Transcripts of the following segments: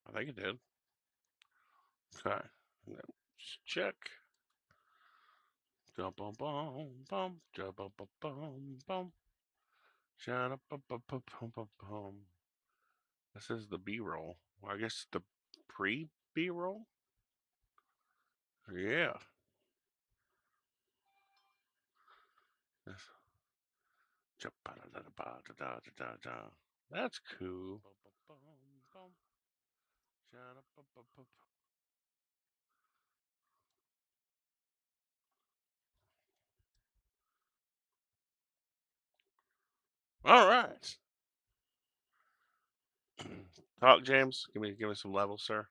I think it did. Okay. Let's check. Bum bum bum bum bum bum bum bum. Shut up bum bum bum bum bum. This is the B-roll. Well, I guess the pre-B-roll. Yeah. That's cool. All right. Talk, James. Give me some levels, sir.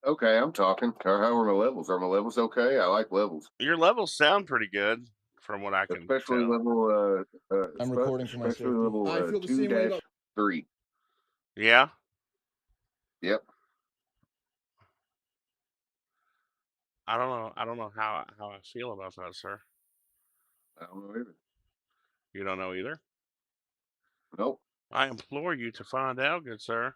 Okay, I'm talking. How are my levels? Are my levels okay? I like levels, Your levels sound pretty good, from what I can especially tell. I'm recording for my especially safety. level I feel the two same way dash about. three. Yeah. Yep. I don't know. I don't know how I feel about that, sir. I don't know either. You don't know either. Nope. I implore you to find out, good sir.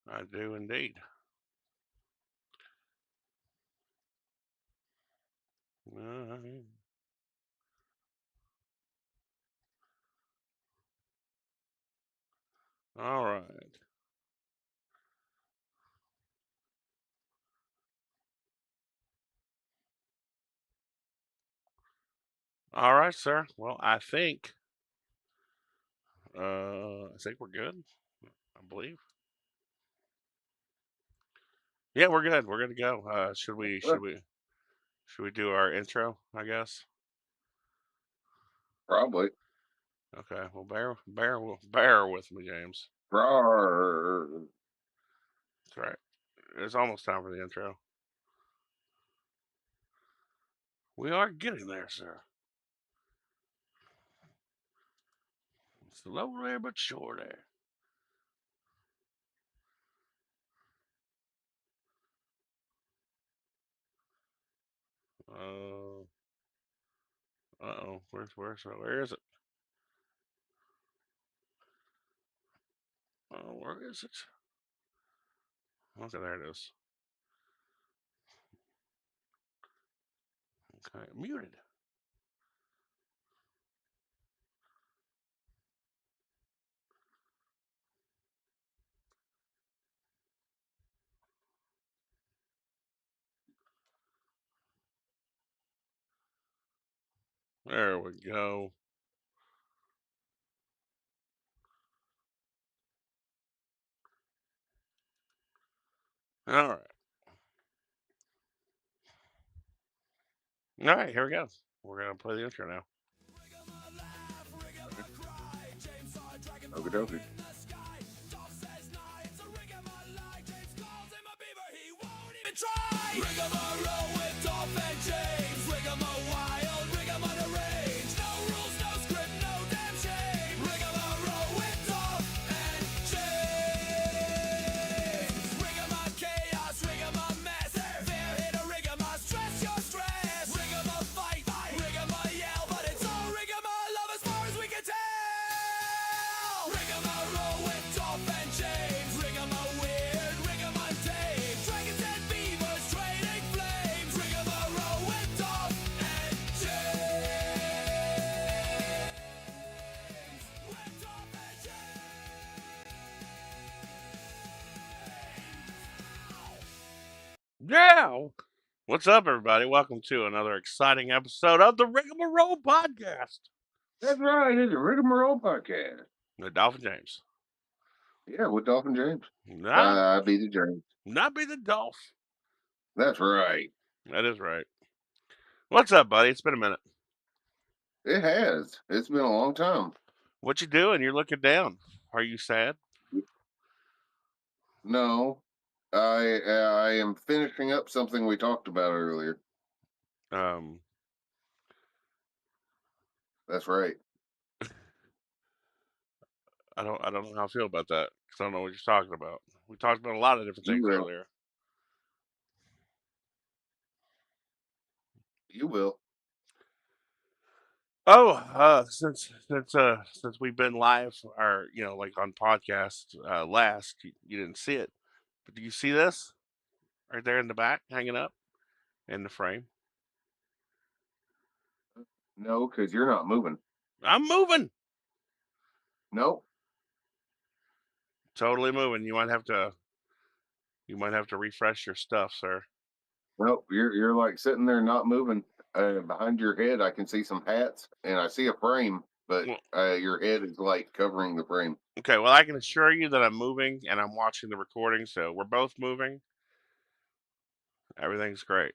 I do indeed. All right. All right, sir. Well, I think we're good. I believe. Yeah, we're good. We're good to go. Should we Uh, should we should we do our intro? I guess. Probably. Okay. Well, bear with me, James. Rawr. That's right. It's almost time for the intro. We are getting there, sir. Slowly but surely. Uh, uh-oh. Where is it? Where is it? Okay, there it is. Okay, muted. There we go. All right. All right, here we go. We're going to play the intro now. Okie dokie. Rigamarole with Dolph and James. Wild, Rigamon arranged. No rules, no script, no damn shame. Rigamarole with Dolph and James. Rigamon chaos, Rigamon mess. Fair hit a Rigamon stress your stress. Rigamon fight, Rigamon yell, but it's all Rigamon love as far as we can tell. Rigamarole with Dolph and James. Rigamon weird, Rigamon tame. Dragons and beavers trading flames. Rigamarole with Dolph and James. With Dolph and Yeah. What's up, everybody? Welcome to another exciting episode of the Rigamarole Podcast. That's right. It's a Rigamarole podcast. The Dolphin James. Yeah, with Dolph and James. Not, I be the James. not be the Dolph. That's right. That is right. What's up, buddy? It's been a minute. It has. It's been a long time. What you doing? You're looking down. Are you sad? No, I am finishing up something we talked about earlier. Um, That's right. I don't know how I feel about that because I don't know what you're talking about. We talked about a lot of different You things will. earlier. You will. Since we've been live, or like on podcast last, you didn't see it, but do you see this right there in the back, hanging up in the frame? No, because you're not moving. I'm moving, Nope. totally moving. You might have to refresh your stuff, sir. Nope. You're like sitting there not moving. Behind your head, I can see some hats and I see a frame, but Well, your head is like covering the frame. okay, well, I can assure you that I'm moving and I'm watching the recording, so we're both moving. Everything's great.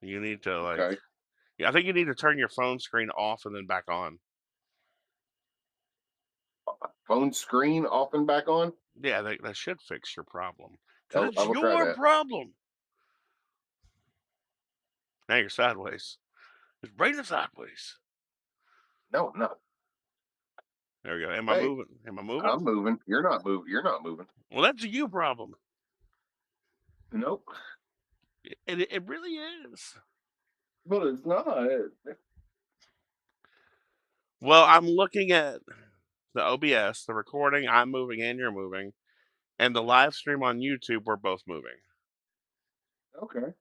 You need to Okay. yeah, I think you need to turn your phone screen off and then back on. Phone screen off and back on. Yeah, that should fix your problem. Because I it's will try your that. problem. Now you're sideways. It's brain sideways. No, no. There we go. Am I Hey, moving? Am I moving? I'm moving. You're not moving. You're not moving. Well, that's a you problem. Nope. It really is. But it's not. Well, I'm looking at the OBS, the recording. I'm moving and you're moving, and the live stream on YouTube. We're both moving. Okay.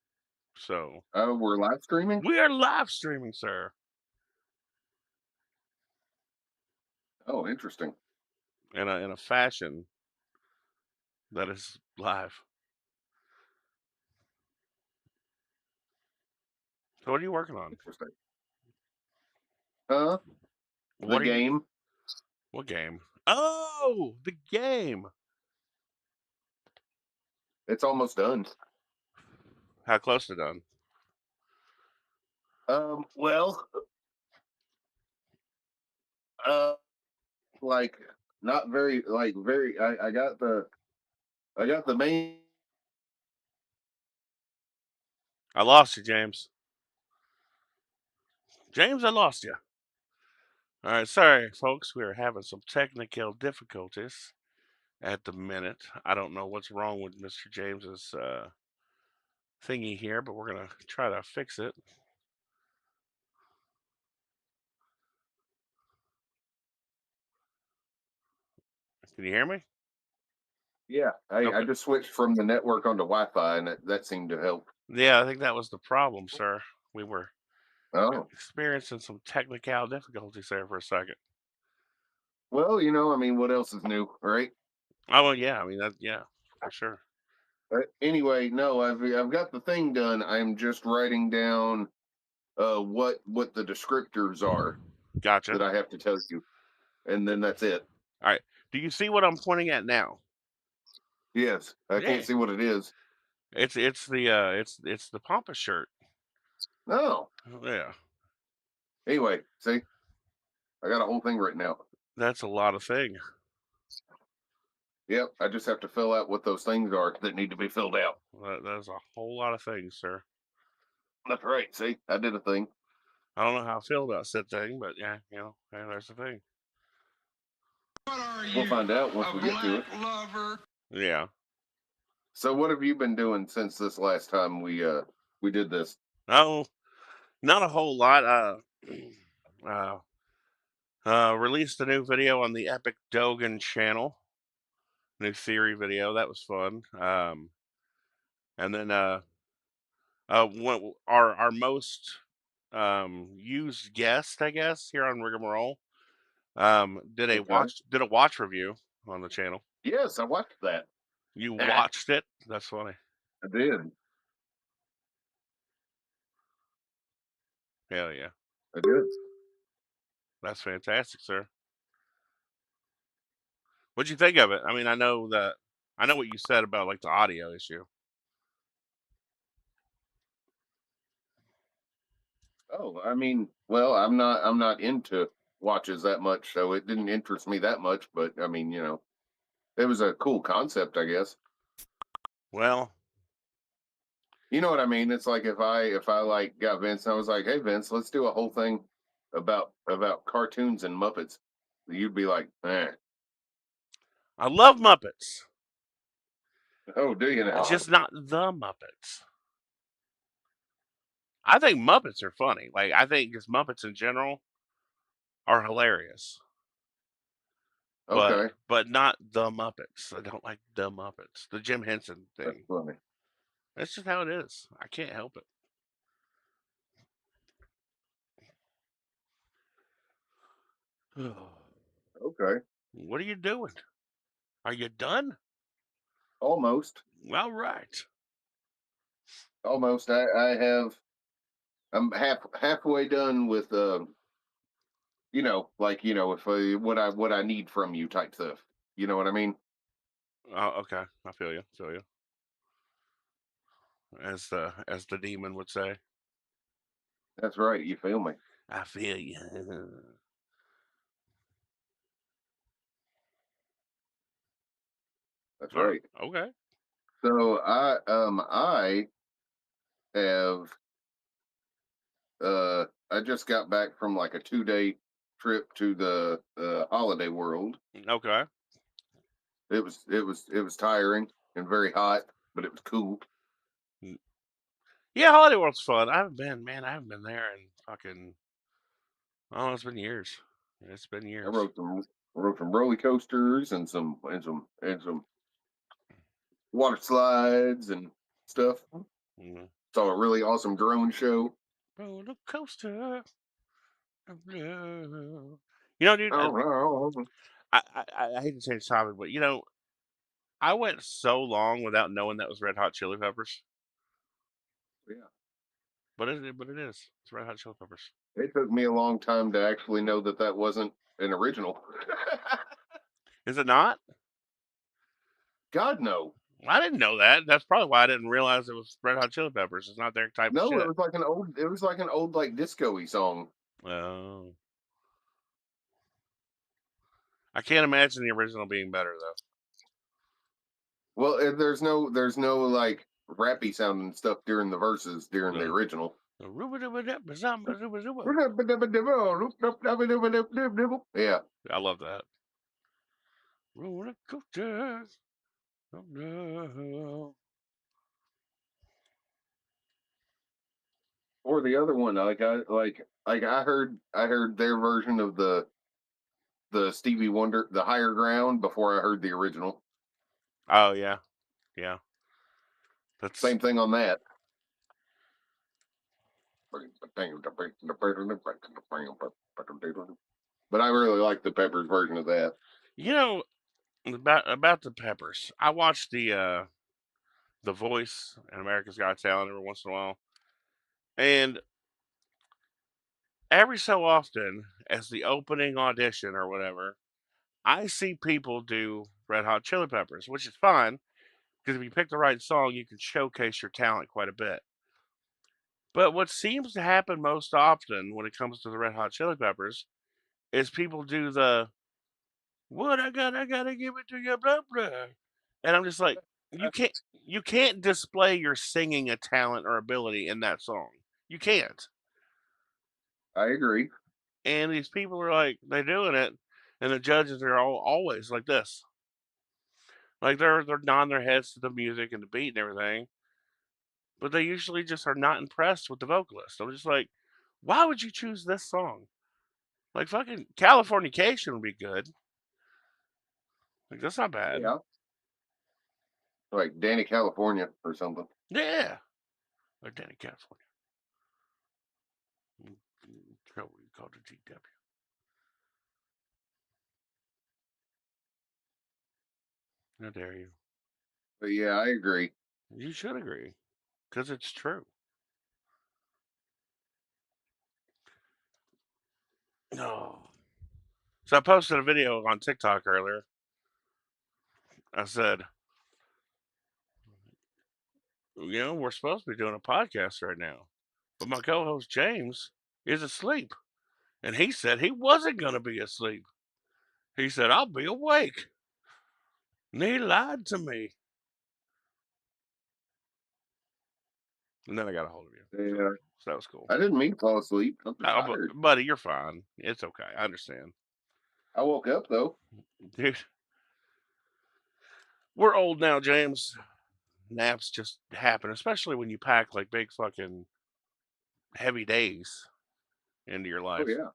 So We're live streaming. we are live streaming, sir, Oh, interesting. in a fashion that is live. So what are you working on? Interesting. The What are you? game. What game? Oh, the game. It's almost done. How close to done? Well, like not very, like very. I got the main. I lost you, James. James, I lost you. All right, sorry, folks. We are having some technical difficulties at the minute. I don't know what's wrong with Mr. James's thingy here, but we're gonna try to fix it. Can you hear me? Yeah, I Okay. just switched from the network onto Wi-Fi, and that seemed to help. Yeah, I think that was the problem, sir. We were Oh, experiencing some technical difficulties there for a second. well, I mean, what else is new, right? Oh, well, yeah. I mean, yeah, for sure. Anyway, no, I've got the thing done. I'm just writing down what the descriptors are Gotcha. that I have to tell you, and then that's it. All right. Do you see what I'm pointing at now? Yes, I Yeah. can't see what it is. It's the Pampa shirt. No. Yeah. Anyway, see, I got a whole thing written out. That's a lot of thing. Yep, I just have to fill out what those things are that need to be filled out. That's a whole lot of things, sir. That's right. See, I did a thing. I don't know how I feel about said thing, but yeah, yeah, there's the thing. We'll find out once we get to it. Yeah. So, what have you been doing since this last time we did this? Oh, not a whole lot. Released a new video on the Epic Dogan channel. New theory video. That was fun. And then our most used guest, I guess, here on Rigamarole, did a Okay. watch review on the channel. Yes, I watched that. You watched it? That's funny. I did. Hell yeah. I did. That's fantastic, sir. What'd you think of it? I mean, I know what you said about like the audio issue. Oh, I mean, well, I'm not into watches that much, so it didn't interest me that much. But I mean, it was a cool concept, I guess. Well, You know what I mean? It's like if I like got Vince and I was like, "Hey Vince, let's do a whole thing about cartoons and Muppets." You'd be like, "Eh." I love Muppets. Oh, do you now? It's just not the Muppets. I think Muppets are funny. Like I think just Muppets in general are hilarious. Okay, But not the Muppets. I don't like the Muppets. The Jim Henson that's thing. funny. That's just how it is. I can't help it. Okay, What are you doing? Are you done? almost, All right. almost. I have. I'm halfway done with if what I need from you type stuff. You know what I mean? Oh, okay. I feel you. Feel you. As the demon would say. That's right. You feel me? I feel you. That's All right. right. Okay. So I have I just got back from like a 2-day trip to the holiday world. Okay. It was tiring and very hot, but it was cool. Mm. Yeah, Holiday World's fun. I haven't been, man. I haven't been there in fucking. Oh, it's been years. It's been I years. rode some roller coasters and some water slides and stuff. Mm. Saw a really awesome drone show. Roller coaster of love. You know, dude. Oh no. I hate to change topic, but I went so long without knowing that was Red Hot Chili Peppers. Yeah. But it is. It's Red Hot Chili Peppers. It took me a long time to actually know that that wasn't an original. Is it not? God no. I didn't know that. That's probably why I didn't realize it was Red Hot Chili Peppers. It's not their type of No, shit. it was like an old like disco-y song. Oh, I can't imagine the original being better though. Well, there's no like rappy sounding stuff during the verses during the No. original. Yeah. I love that. Roller coasters of love. Or the other one, I heard their version of the Stevie Wonder, the Higher Ground, before I heard the original. Oh yeah, yeah. That's Same thing on that. But I really like the Peppers version of that. you know about the Peppers. I watch the Voice and America's Got Talent every once in a while, and every so often, as the opening audition or whatever, I see people do Red Hot Chili Peppers, which is fine because if you pick the right song, you can showcase your talent quite a bit. But what seems to happen most often when it comes to the Red Hot Chili Peppers is people do the "What I gotta give it to you," blah blah, and I'm just like, you can't display your singing a talent or ability in that song. You can't. I agree. And these people are like they're doing it, and the judges are always like this, like they're nodding their heads to the music and the beat and everything, but they usually just are not impressed with the vocalist. I'm just like, why would you choose this song? Like fucking Californication would be good. Like that's not bad. Yeah. Like Danny California or something. Yeah, or Danny California. Trouble you called the GW. How dare you? But yeah, I agree. You should agree, because it's true. No. So I posted a video on TikTok earlier. I said, we're supposed to be doing a podcast right now, but my co-host James is asleep, and he said he wasn't going to be asleep. He said I'll be awake, and he lied to me. And then I got a hold of you, Yeah. so that was cool. I didn't mean to fall asleep. I'm just Oh, tired. buddy, you're fine. It's okay. I understand, I woke up though. dude. We're old now, James. Naps just happen, especially when you pack like big fucking heavy days into your Oh life. yeah,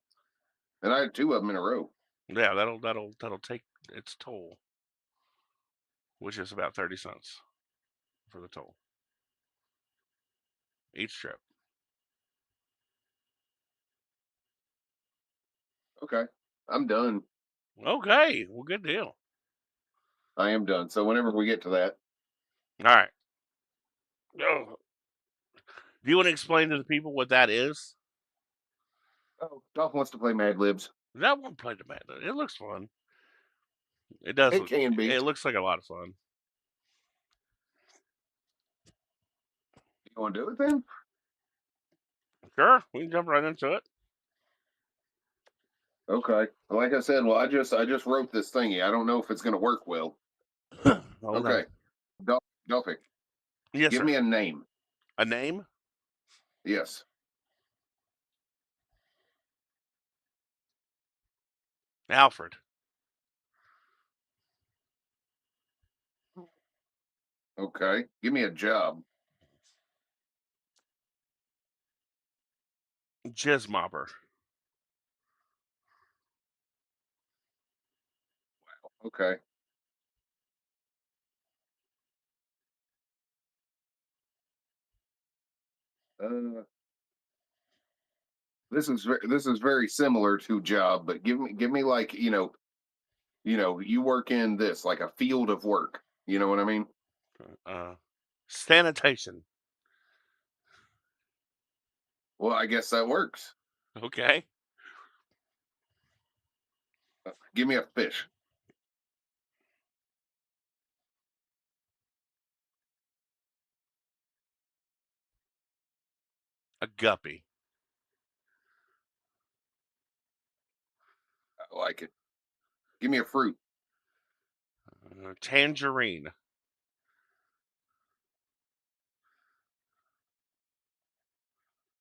and I had 2 of them in a row. Yeah, that'll take its toll, which is about 30 cents for the toll each trip. Okay, I'm done. Okay, well, good deal. I am done. So whenever we get to that, All right. Oh, do you want to explain to the people what that is? oh, Dolph wants to play Mad Libs. That one played the man. It looks fun. It does. It can be. It looks like a lot of fun. You want to do it then? Sure, we can jump right into it. Okay. Like I said, well, I just wrote this thingy. I don't know if it's going to work well. Okay. Okay, Dolphy, Yes, give sir. me a name. A name? Yes. Alfred. Okay. Give me a job. Jizz Mopper. Okay. Uh, this is very similar to job, but give me like you work in this like a field of work. You know what I mean? Sanitation. Well, I guess that works. Okay. Give me a fish. A guppy. I like it. Give me a fruit. Tangerine.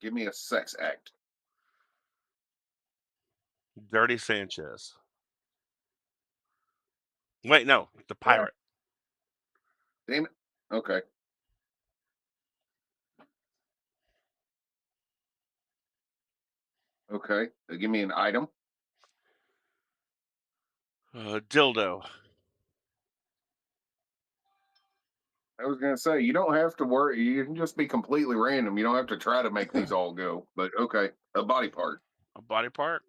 Give me a sex act. Dirty Sanchez. Wait, no, the Yeah. pirate. Damn it. Okay. Okay. Give me an item. Dildo. I was gonna say you don't have to worry. You can just be completely random. You don't have to try to make these all go. But okay, a body part. A body part.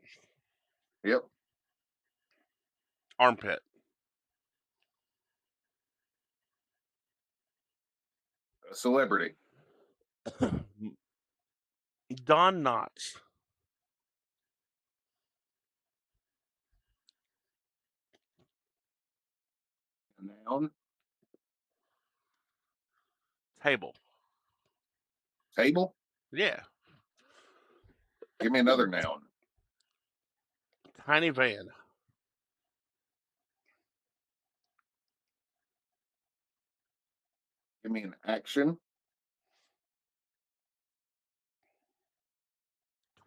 Yep. Armpit. A celebrity. Don Knotts. A noun. Table. Table. Yeah. Give me another noun. Tiny van. Give me an action.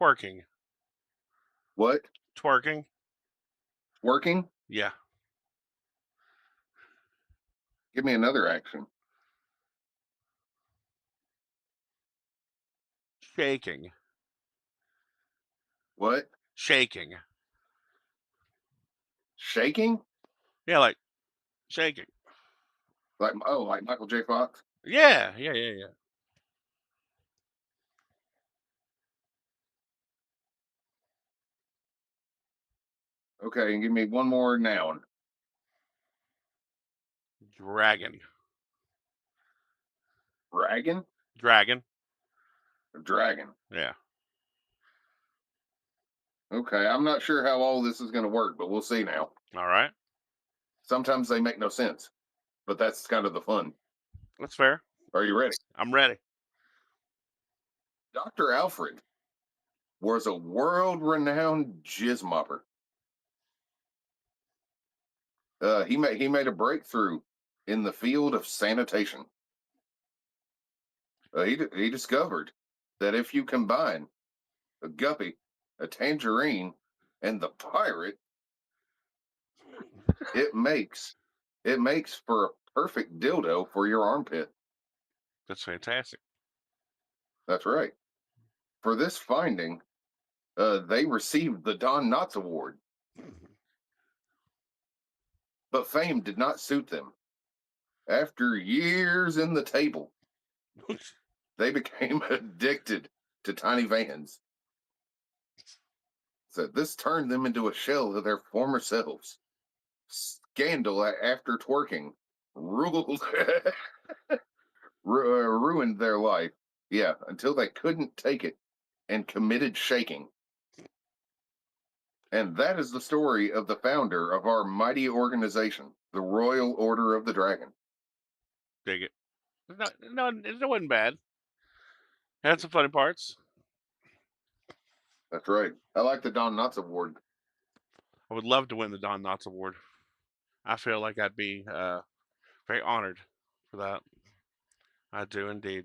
Twerking. What? Twerking. Working. Yeah. Give me another action. Shaking. What? Shaking. Shaking. Yeah, like shaking. Like Michael J. Fox. Yeah. Okay, and give me one more noun. Dragon. Dragon. Dragon. Dragon. Yeah. Okay, I'm not sure how all this is going to work, but we'll see now. All right. Sometimes they make no sense, but that's kind of the fun. That's fair. Are you ready? I'm ready. Dr. Alfred was a world-renowned jizz mopper. He made a breakthrough in the field of sanitation. He discovered that if you combine a guppy, a tangerine, and the pirate, it makes for a perfect dildo for your armpit. That's fantastic. That's right. For this finding, they received the Don Knotts Award, but fame did not suit them. After years in the table, they became addicted to tiny vans. So this turned them into a shell of their former selves. Scandal after twerking ruled, ruined their life. Yeah, until they couldn't take it and committed shaking. And that is the story of the founder of our mighty organization, the Royal Order of the Dragon. Dig it. No, it wasn't bad. It had some funny parts. That's right. I like the Don Knotts Award. I would love to win the Don Knotts Award. I feel like I'd be very honored for that. I do indeed.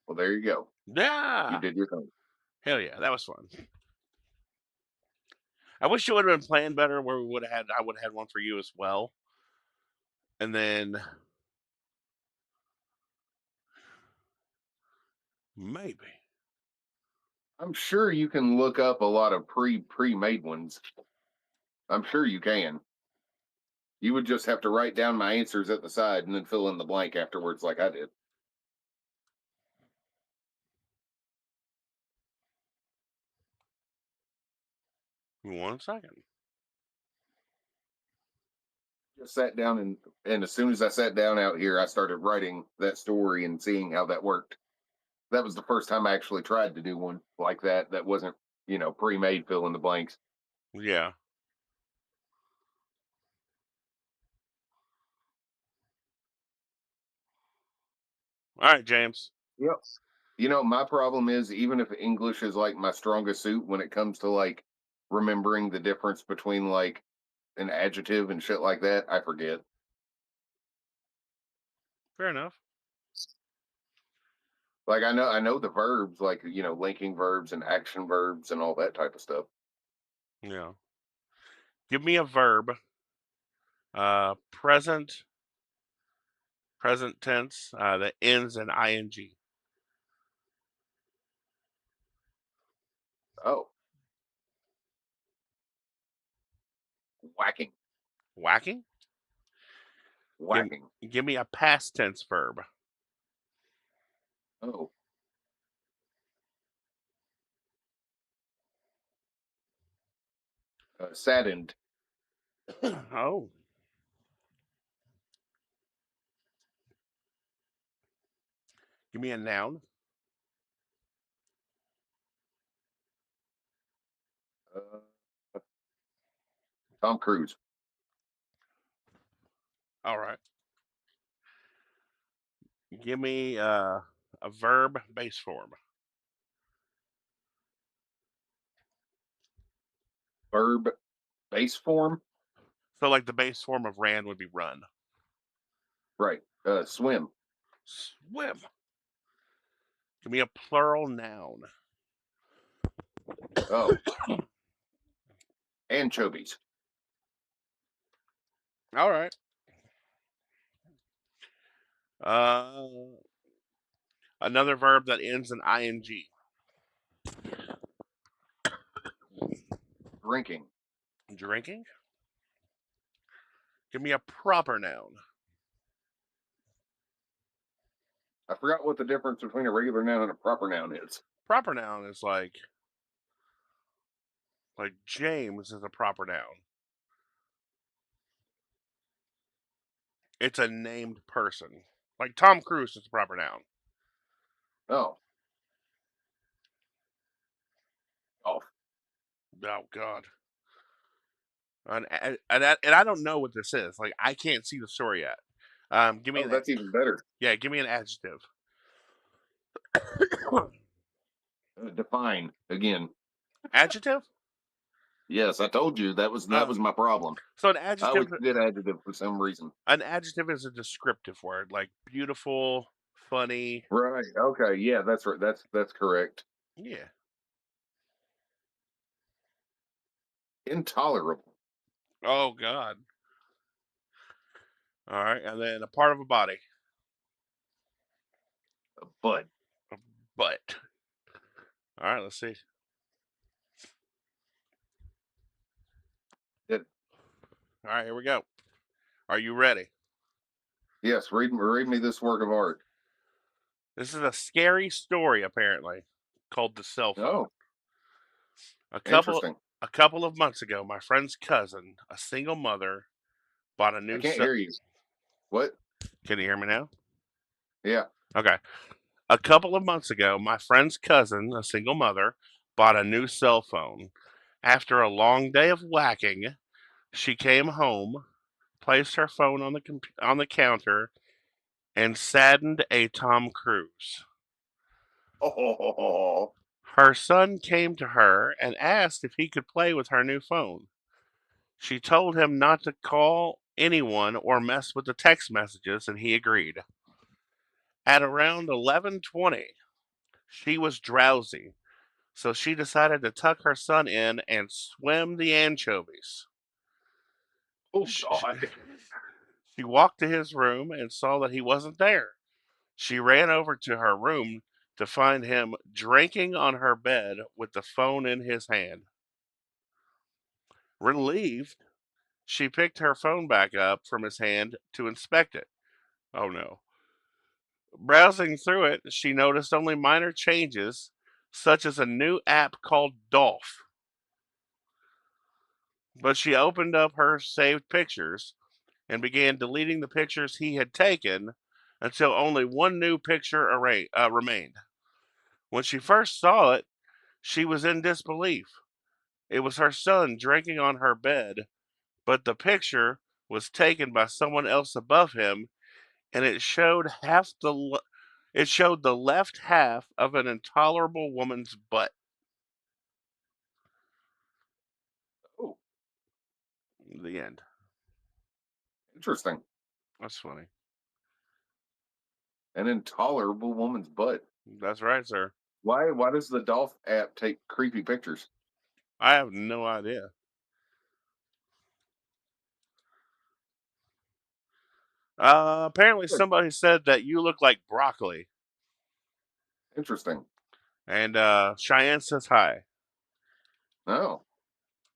Well, there you go. You Yeah. did your thing. Hell yeah, that was fun. I wish it would have been planned better where we would have had I would have had one for you as well. And then maybe. I'm sure you can look up a lot of pre-made ones. I'm sure you can. You would just have to write down my answers at the side and then fill in the blank afterwards, like I did. One second. Just sat down and as soon as I sat down out here, I started writing that story and seeing how that worked. That was the first time I actually tried to do one like that. That wasn't, pre-made fill in the blanks. Yeah. All right, James. Yep. My problem is even if English is like my strongest suit when it comes to like remembering the difference between like an adjective and shit like that, I forget. Fair enough. Like I know the verbs, like linking verbs and action verbs and all that type of stuff. Yeah. Give me a verb. Present tense that ends in ing. Oh, whacking, Whacking. Give whacking. give me a past tense verb. Oh, saddened. Oh. Give me a noun. Uh, Tom Cruise. All right. Give me a verb base form. Verb base form. So like the base form of ran would be run. Right. Swim. Swim. Give me a plural noun. Oh, anchovies. All right. Another verb that ends in ing. Drinking. Drinking. Give me a proper noun. I forgot what the difference between a regular noun and a proper noun is. Proper noun is like James is a proper noun. It's a named person. Like Tom Cruise is a proper noun. Oh. Oh. Oh God. And I don't know what this is. Like I can't see the story yet. Give me That's even better. Yeah, give me an adjective. Define again. Adjective? Yes, I told you that was my problem. So an I adjective. always did adjective for some reason. An adjective is a descriptive word, like beautiful, funny. Right. Okay. Yeah, that's right. That's correct. Yeah. Intolerable. Oh God. All right, and then a part of a body. But But all right, let's see. it, All right, here we go. Are you ready? yes, read me this work of art. This is a scary story, apparently, called the cell phone. Oh, A couple interesting. a couple of months ago, my friend's cousin, a single mother, bought a I new can't cell. hear you. What? Can you hear me now? Yeah. Okay. A couple of months ago, my friend's cousin, a single mother, bought a new cell phone. After a long day of whacking, she came home, placed her phone on the counter, and saddened a Tom Cruise. Oh, Her son came to her and asked if he could play with her new phone. She told him not to call anyone or mess with the text messages, and he agreed. At around 11:20, she was drowsy, so she decided to tuck her son in and swim the anchovies. oh She, God. she walked to his room and saw that he wasn't there. She ran over to her room to find him drinking on her bed with the phone in his hand. Relieved, she picked her phone back up from his hand to inspect it. Oh no. Browsing through it, she noticed only minor changes, such as a new app called Dolph. But she opened up her saved pictures and began deleting the pictures he had taken until only one new picture remained. When she first saw it, she was in disbelief. It was her son drinking on her bed, but the picture was taken by someone else above him, and it showed the left half of an intolerable woman's butt. Oh, The end. interesting. That's funny. An intolerable woman's butt. That's right, sir. Why does the Dolph app take creepy pictures? I have no idea. Apparently, Good. somebody said that you look like broccoli, Interesting. and Cheyenne says hi. Oh,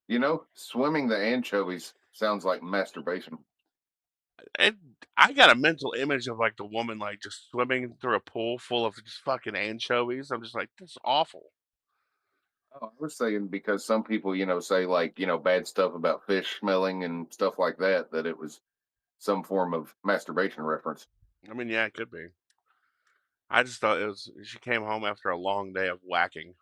you know, swimming the anchovies sounds like masturbation. And I got a mental image of like the woman like just swimming through a pool full of just fucking anchovies. I'm just like, this is awful. Oh, I was saying because some people, say like, bad stuff about fish smelling and stuff like that, that it was some form of masturbation reference. I mean, yeah, it could be. I just thought it was. She came home after a long day of whacking.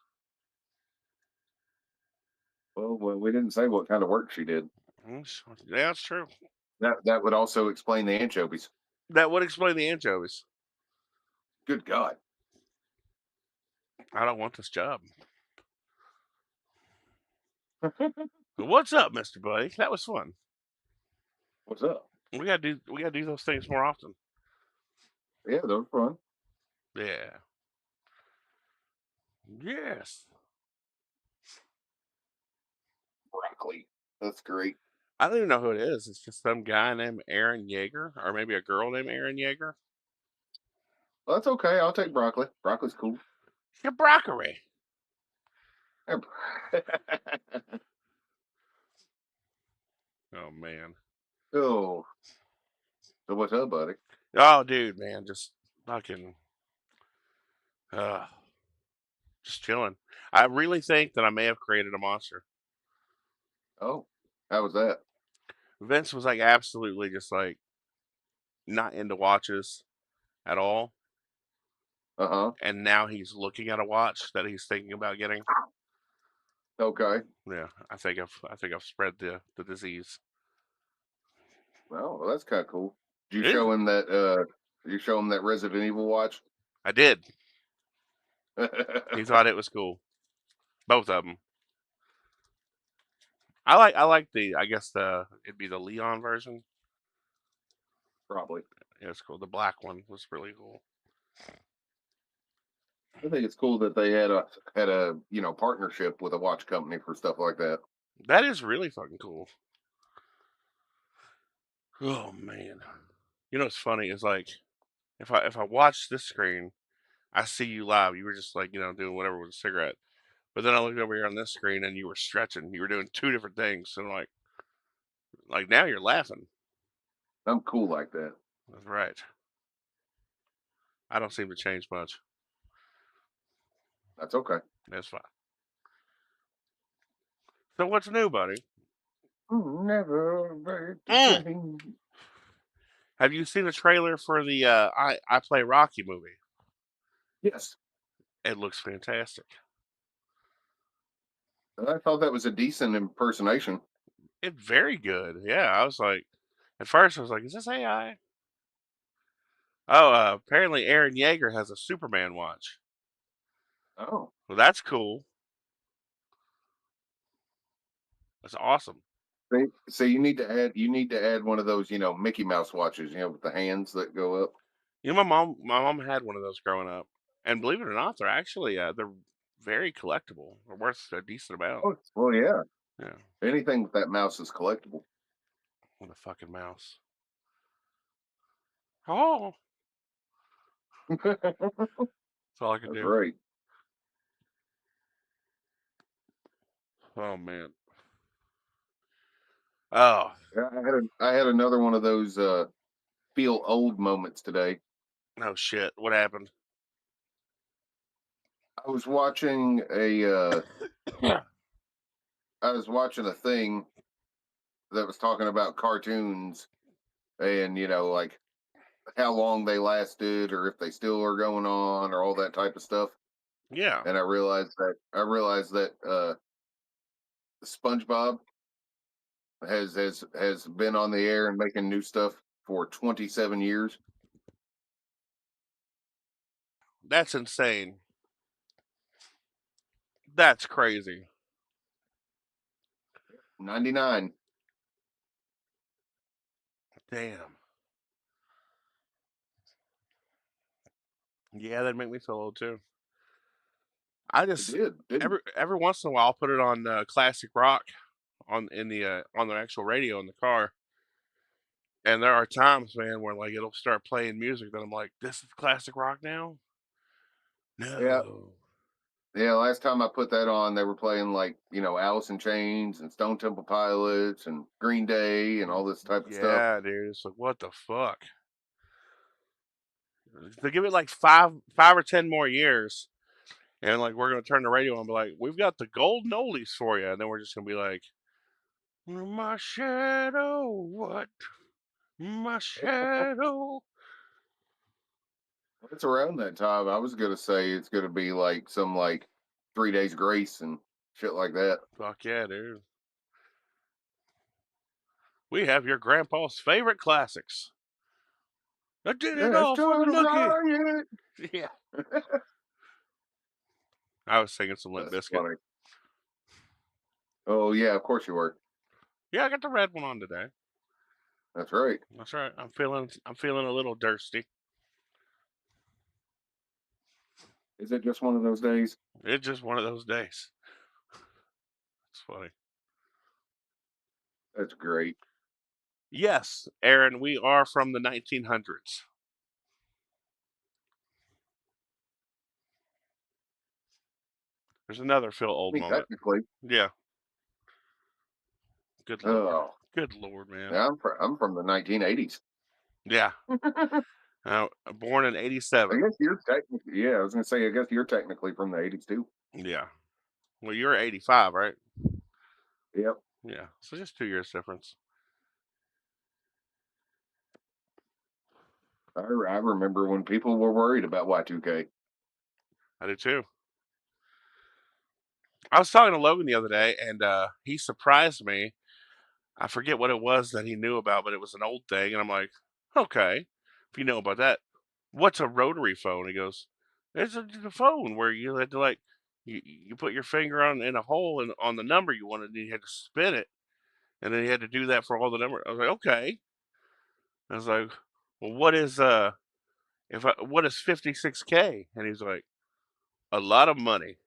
Well, we didn't say what kind of work she did. Yeah, that's true. That would also explain the anchovies. That would explain the anchovies. Good God. I don't want this job. What's up, Mister Buddy? That was fun. What's up? We gotta do those things more often. Yeah, those were fun. Yeah. Yes. Broccoli. That's great. I don't even know who it is. It's just some guy named Aaron Yeager, or maybe a girl named Aaron Yeager. Well, that's okay. I'll take broccoli. Broccoli's cool. Yeah, broccoli. Oh man. Oh, so what's up, buddy? Oh, dude, man, just fucking, uh, just chilling. I really think that I may have created a monster. Oh, how was that? Vince was like absolutely just like not into watches at all, Uh huh. and now he's looking at a watch that he's thinking about getting. Okay. Yeah, I think I've spread the disease. Well, that's kind of cool. Did you It is. show him that? Did you show him that Resident Evil watch? I did. He thought it was cool. Both of them. I like the I guess the it'd be the Leon version. Probably. Yeah, it's cool. The black one was really cool. I think it's cool that they had a partnership with a watch company for stuff like that. That is really fucking cool. Oh man. You know what's funny is like if I watch this screen, I see you live. You were just like, doing whatever with a cigarette. But then I looked over here on this screen and you were stretching. You were doing two different things. So like now you're laughing. I'm cool like that. That's right. I don't seem to change much. That's okay. That's fine. So what's new, buddy? Never break the Mm. chain. Have you seen the trailer for the I Play Rocky movie? Yes. It looks fantastic. I thought that was a decent impersonation. It's very good. Yeah, I was like, at first I was like, is this AI? Oh, apparently Aaron Yeager has a Superman watch. Oh. Well, that's cool. That's awesome. So you need to add one of those, Mickey Mouse watches, with the hands that go up. My mom had one of those growing up, and believe it or not, they're actually they're very collectible. They're worth a decent amount. Oh, well, yeah. Yeah, Anything with that mouse is collectible. with a fucking mouse. Oh, That's that's all I could do. right. Oh man. Oh, Yeah, I had another one of those feel old moments today. no shit. What happened? I was watching a Yeah. I was watching a thing that was talking about cartoons and like how long they lasted or if they still are going on or all that type of stuff. Yeah. And I realized that SpongeBob has been on the air and making new stuff for 27 years. That's insane. That's crazy. 99. Damn. Yeah, that'd make me feel old too. I It just did, didn't every once in a while I'll put it on classic rock on the actual radio in the car, and there are times, man, where like it'll start playing music that I'm like, this is classic rock now. it? Yeah. No. Yeah, last time I put that on, they were playing like, Alice in Chains and Stone Temple Pilots and Green Day and all this type of stuff. Yeah, dude. It's like what the fuck. To give it like five or 10 more years, and like we're gonna turn the radio on and be like, we've got the golden oldies for you, and then we're just gonna be like, my shadow, what? My shadow. It's around that time. I was gonna say it's gonna be like some like 3 Days Grace and shit like that. Fuck yeah, dude. We have your grandpa's favorite classics. I did it Let's all for the turn nookie. riot. Yeah. I was singing some Limp That's Biscuit. funny. Oh yeah, of course you were. Yeah, I got the red one on today. That's right. That's right. I'm feeling a little thirsty. Is it just one of those days? It's just one of those days. It's funny. That's great. Yes, Aaron, we are from the 1900s. There's another Phil I Old mean, moment. technically. Yeah. Good lord. Oh, Good lord, man. yeah, I'm from the 1980s. Yeah. Born in I '87. guess you're technically. Yeah, I was gonna say. I guess you're technically from the 80s too. Yeah. Well, you're 85, right? Yep. Yeah. So just 2 years difference. I remember when people were worried about Y2K. I do too. I was talking to Logan the other day, and he surprised me. I forget what it was that he knew about, but it was an old thing, and I'm like, okay, if you know about that, what's a rotary phone? He goes, it's a phone where you had to like you put your finger on in a hole and on the number you wanted, and you had to spin it, and then you had to do that for all the numbers. I was like, okay. I was like, well, what is 56K? And he's like, a lot of money.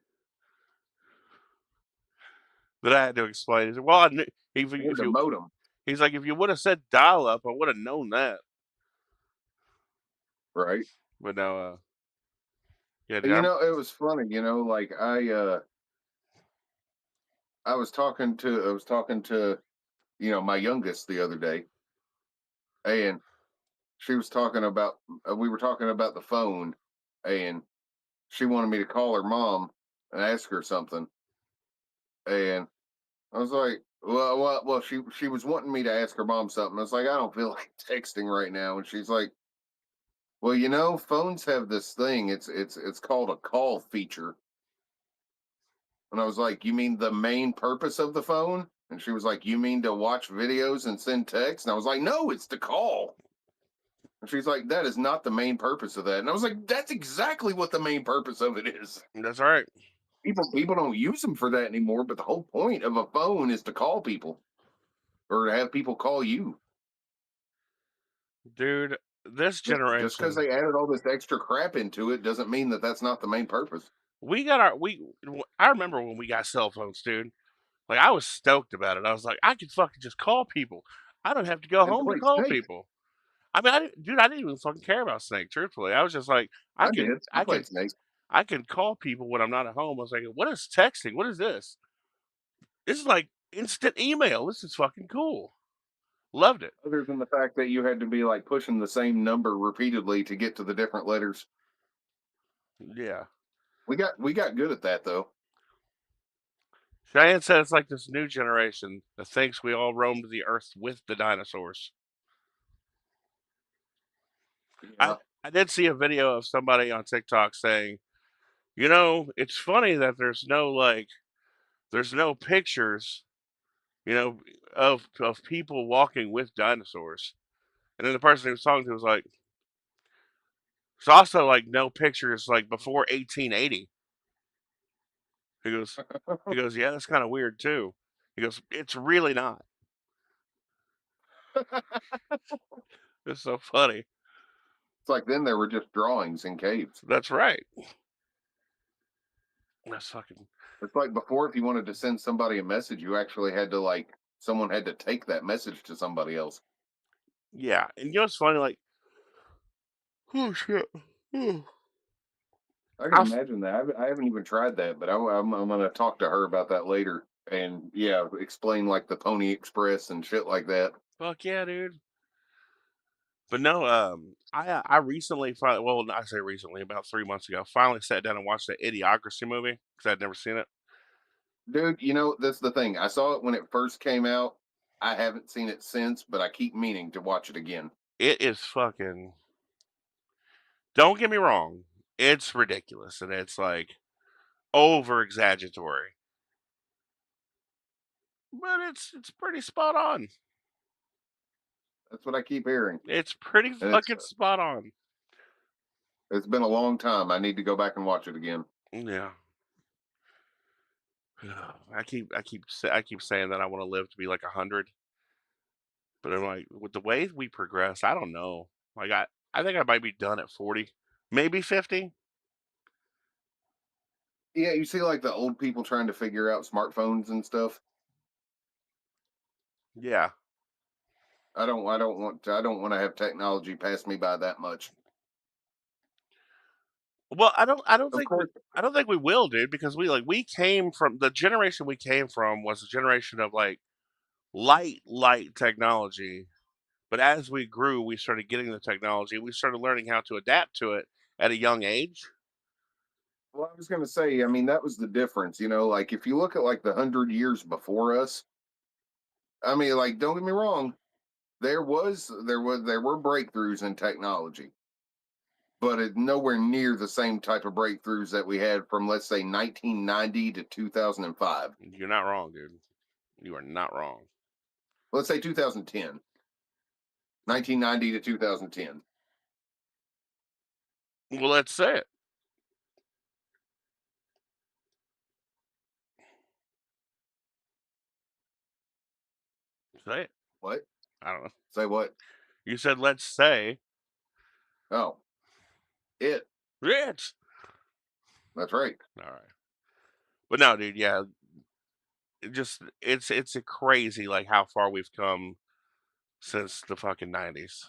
That I had to explain. He said, well, I knew, It's a modem, he's like, if you would have said dial up, I would have known that. right? But no, Yeah, dude. You know, it was funny. You know, like I was talking to my youngest the other day, and she was talking about we were talking about the phone, and she wanted me to call her mom and ask her something, and I was like, well, she was wanting me to ask her mom something. I was like, I don't feel like texting right now, and she's like, well, phones have this thing. It's called a call feature, and I was like, you mean the main purpose of the phone? And she was like, you mean to watch videos and send texts? And I was like, no, it's to call. And she's like, that is not the main purpose of that. And I was like, that's exactly what the main purpose of it is. That's all right, People don't use them for that anymore, but the whole point of a phone is to call people or to have people call you. dude. This Just because generation, they added all this extra crap into it doesn't mean that that's not the main purpose. we got our we. I remember when we got cell phones, dude. Like I was stoked about it. I was like, I could fucking just call people. I don't have to go And home to play call Snake. people. I mean, dude, I didn't even fucking care about Snake. Truthfully, I was just like, I I can, did. I I played can, Snake. I can call people when I'm not at home. I was like, what is texting? What is this? This is like instant email. This is fucking cool. Loved it. Other than the fact that you had to be like pushing the same number repeatedly to get to the different letters. Yeah. We got good at that though. Cheyenne said it's like this new generation that thinks we all roamed the earth with the dinosaurs. I Yeah. I did see a video of somebody on TikTok saying, it's funny that there's no pictures, you know, of people walking with dinosaurs. And then the person he was talking to was like, there's also like no pictures like before 1880. He goes, yeah, that's kind of weird too. He goes, it's really not. It's so funny. It's like then there were just drawings in caves. That's right. That's fucking It's like before, if you wanted to send somebody a message, you actually had to like someone had to take that message to somebody else. yeah. And you know what's funny? Like, oh shit. I can I imagine that. I haven't even tried that, but I'm going to talk to her about that later. And yeah, explain like the Pony Express and shit like that. fuck yeah, dude. But no, I recently finally, well, I say recently, about 3 months ago, finally sat down and watched the Idiocracy movie because I'd never seen it. Dude, that's the thing. I saw it when it first came out. I haven't seen it since, but I keep meaning to watch it again. It is fucking. Don't get me wrong, it's ridiculous and it's like over exaggeratory, but it's pretty spot on. That's what I keep hearing. It's pretty And fucking spot on. it's been a long time. I need to go back and watch it again. Yeah. I keep saying that I want to live to be like 100, but I'm like with the way we progress, I don't know. Like I think I might be done at 40, maybe 50. Yeah, you see like the old people trying to figure out smartphones and stuff. Yeah. I don't want to have technology pass me by that much. Well, Of course. I don't think we will, dude, because we came from the generation we came from was a generation of like light technology. But as we grew, we started getting the technology. We started learning how to adapt to it at a young age. Well, I was going to say, I mean, that was the difference, like if you look at like the 100 years before us, I mean, like, don't get me wrong, there were breakthroughs in technology, but it nowhere near the same type of breakthroughs that we had from, let's say, 1990 to 2005. You're not wrong, dude. You are not wrong. Let's say 2010, 1990 to 2010. Well, let's say it. Say it. What? I don't know. Say what? You said let's say Oh, it. it. That's right. All right. But no, dude. Yeah. It's a crazy like how far we've come since the fucking 90s.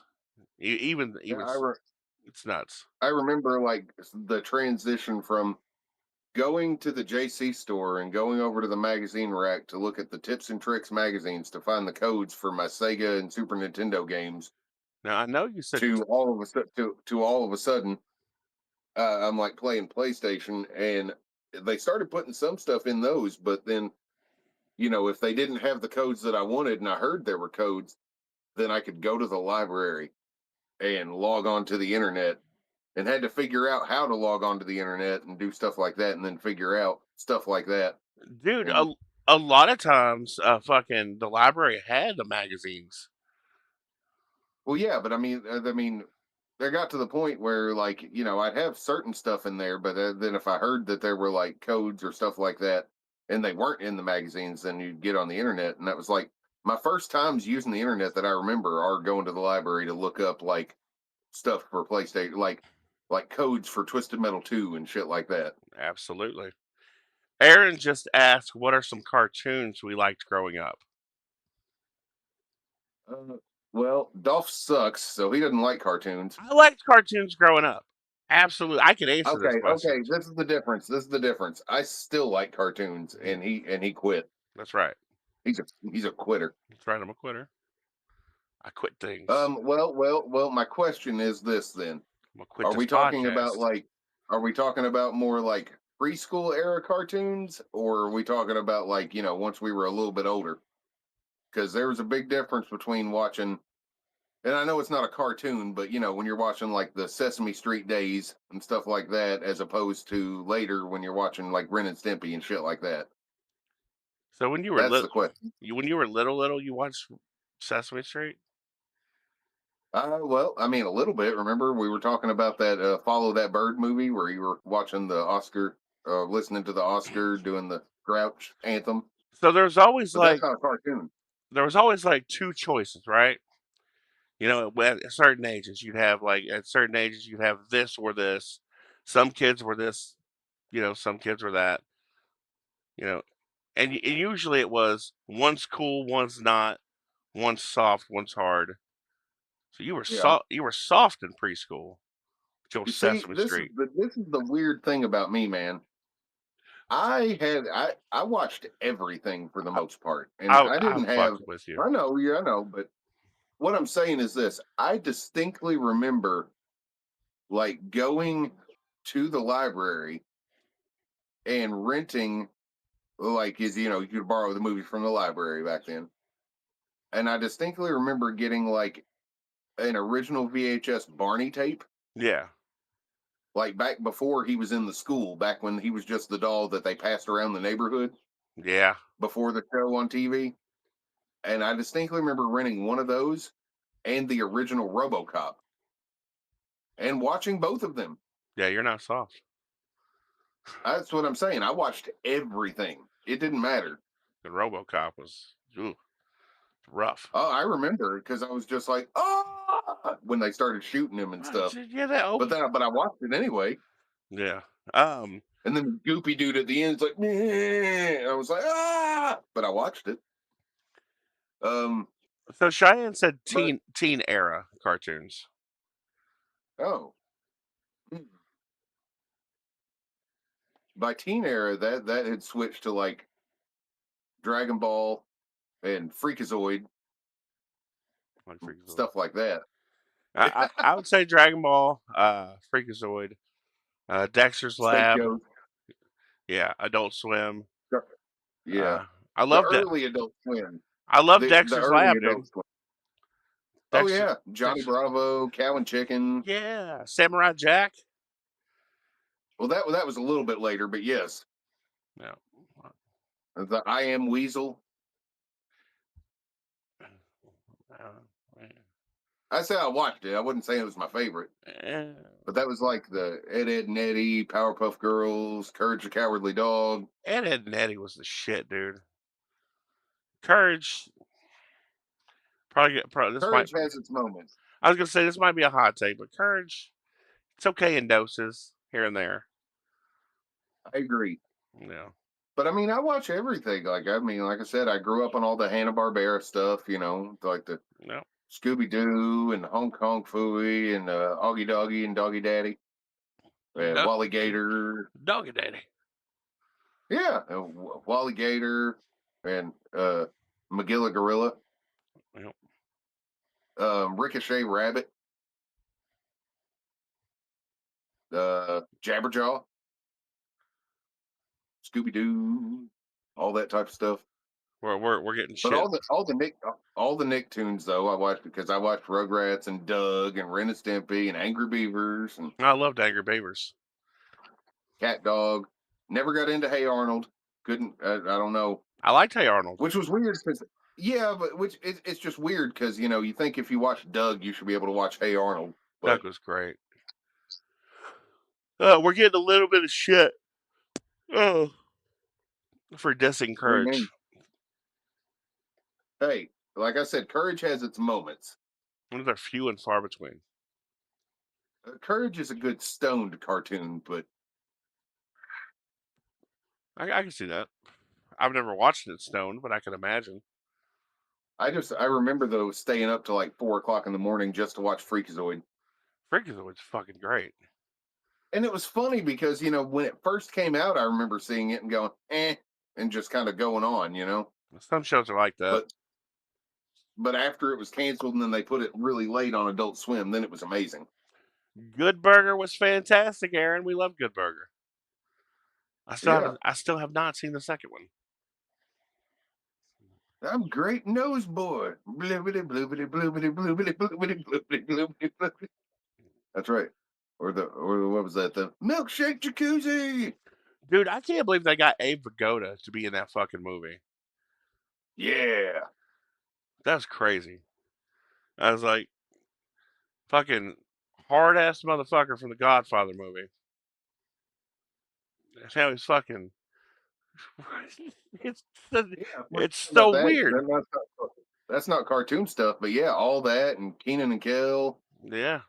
Yeah, Even It's nuts. I remember like the transition from going to the JC store and going over to the magazine rack to look at the tips and tricks magazines to find the codes for my Sega and Super Nintendo games Now I know you said to all of a to all of a sudden I'm like playing PlayStation, and they started putting some stuff in those, but then if they didn't have the codes that I wanted and I heard there were codes, then I could go to the library and log on to the internet and had to figure out how to log on to the internet and do stuff like that and then figure out stuff like that. dude, And a lot of times, fucking the library had the magazines. well, yeah, but I mean, there got to the point where like I'd have certain stuff in there, but then if I heard that there were like codes or stuff like that, and they weren't in the magazines, then you'd get on the internet, and that was like my first times using the internet that I remember are going to the library to look up like stuff for PlayStation, like codes for Twisted Metal 2 and shit like that. Absolutely. Aaron just asked, "What are some cartoons we liked growing up?" Uh, well, Dolph sucks, so he doesn't like cartoons. I liked cartoons growing up. Absolutely, I can answer this Okay, question. okay, this is the difference. This is the difference. I still like cartoons, Mhm. and he quit. That's right. He's a quitter. That's right. I'm a quitter. I quit things. Well. My question is this then: I'm gonna quit Are this we talking about podcast. like, are we talking about more like preschool era cartoons, or are we talking about like once we were a little bit older? Because there was a big difference between watching, and I know it's not a cartoon, but when you're watching like the Sesame Street days and stuff like that, as opposed to later when you're watching like Ren and Stimpy and shit like that. So when you were That's little, the question. little, you watched Sesame Street. Well, I mean, a little bit. Remember, we were talking about that "Follow That Bird" movie where you were watching the Oscar, listening to the Oscar doing the Grouch anthem, So but that's not a cartoon. there was always like two choices, right? At certain ages, you'd have this or this. Some kids were this, some kids were that, you know, and usually it was one's cool, one's not, one's soft, one's hard. So Yeah. you were soft in preschool till You see, Sesame Street. this is the weird thing about me, man. I watched everything for the I most part, and I I'm didn't have. fucking with you. I know, yeah, I know, but what I'm saying is this: I distinctly remember like going to the library and renting, like, is you could borrow the movies from the library back then, and I distinctly remember getting like an original VHS Barney tape, Yeah, like back before he was in the school, back when he was just the doll that they passed around the neighborhood yeah, before the show on TV. And I distinctly remember renting one of those and the original RoboCop and watching both of them. yeah. You're not soft. That's what I'm saying. I watched everything. It didn't matter. The RoboCop was rough. Oh, I remember because I was just like, oh, when they started shooting him and stuff. Yeah, that But open. I watched it anyway. Yeah. Um. And then the goopy dude at the end is like, meh. I was like, ah, but I watched it. Um, So Cheyenne said but teen era cartoons. oh, hmm. By teen era, that had switched to like Dragon Ball and Freakazoid, Like Freakazoid. stuff like that. I would say Dragon Ball, Freakazoid, Dexter's Space Lab. Ghost, Yeah, Adult Swim. yeah, Uh, I the love that. early Adult Swim, I love the Dexter's early Lab, dude. Adult Swim. Oh Dexter, yeah, Johnny Dexter's. Bravo, Cow and Chicken. Yeah, Samurai Jack. Well, that was a little bit later, but yes, No. the I Am Weasel. I say I watched it. I wouldn't say it was my favorite, Eh, but that was like the Ed and Eddie, Powerpuff Girls, Courage the Cowardly Dog. Ed, Ed and Eddie was the shit, dude. Courage, probably this might. Courage has its moments. I was gonna say this might be a hot take, but Courage, it's okay in doses here and there. I agree. Yeah, But I mean, I watch everything. Like I mean, like I said, I grew up on all the Hanna Barbera stuff. Like the no. Scooby Doo and Honk Honk Fooey and Augie Doggy and Doggy Daddy and Duck, Wally Gator. Doggy Daddy. Yeah, Wally Gator and Magilla Gorilla. Yep. Ricochet Rabbit. Jabberjaw. Scooby Doo. All that type of stuff. We're getting But shit. all the Nicktoons though I watched because I watched Rugrats and Doug and Ren and Stimpy and Angry Beavers and I loved Angry Beavers. Cat Dog. Never got into Hey Arnold. Couldn't. I don't know. I liked Hey Arnold. Which was weird because yeah, but it's just weird because you think if you watch Doug you should be able to watch Hey Arnold. Doug But was great. We're getting a little bit of shit. Oh, for dissing what do you mean? Courage. Hey, like I said, Courage has its moments. They're few and far between. Courage is a good stoned cartoon, but I can see that. I've never watched it stoned, but I can imagine. I remember though staying up to like 4 o'clock in the morning just to watch Freakazoid. Freakazoid's fucking great. And it was funny because, when it first came out, I remember seeing it and going, and just kind of going on. Some shows are like that. But after it was canceled and then they put it really late on Adult Swim, then it was amazing. Good Burger was fantastic, Aaron. We love Good Burger. Yeah. I still have not seen the second one. I'm Great Nose Boy. Bloobity, bloobity, bloobity, bloobity, bloobity, bloobity, bloobity, bloobity. That's right. Or what was that? The milkshake jacuzzi. Dude, I can't believe they got Abe Vigoda to be in that fucking movie. Yeah. That's crazy. I was like, fucking hard ass motherfucker from the Godfather movie. That's how he's fucking. it's so, Yeah. it's About so that. weird. That's not cartoon stuff, but yeah, all that and Keenan and Kel. Yeah.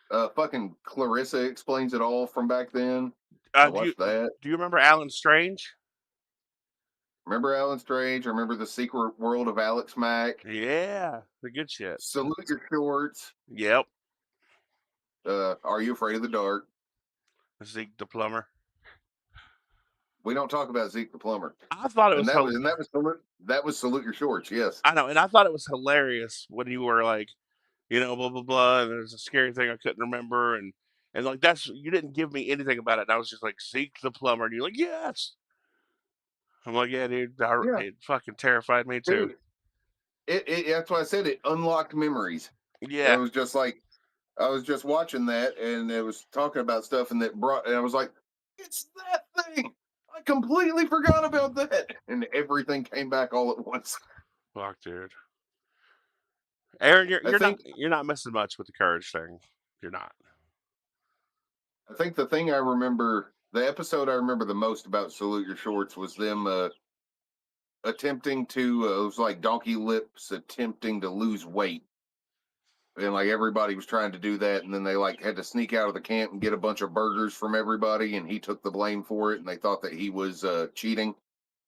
Fucking Clarissa Explains It All from back then. I watched that. Do you remember Alan Strange? Remember Alan Strange? I remember The Secret World of Alex Mack. Yeah, the good shit. Salute Your Shorts. Yep. Are You Afraid of the Dark? Zeke the plumber. We don't talk about Zeke the plumber. I thought it And was that was Salute Your Shorts. Yes. I know, and I thought it was hilarious when you were like, blah blah blah, and there's a scary thing I couldn't remember, and like you didn't give me anything about it, and I was just like Zeke the plumber, and you're like yes. I'm like yeah, dude, Yeah, it fucking terrified me too. dude. That's why I said it unlocked memories. And it Yeah, was just like I was just watching that, and it was talking about stuff, and and I was like, it's that thing. I completely forgot about that, and everything came back all at once. fuck, dude. Aaron, I think you're not missing much with the courage thing. You're not. I think the thing I remember, the episode I remember the most about Salute Your Shorts was them attempting to, it was like Donkey Lips attempting to lose weight. And like everybody was trying to do that. And then they like had to sneak out of the camp and get a bunch of burgers from everybody. And he took the blame for it. And they thought that he was cheating,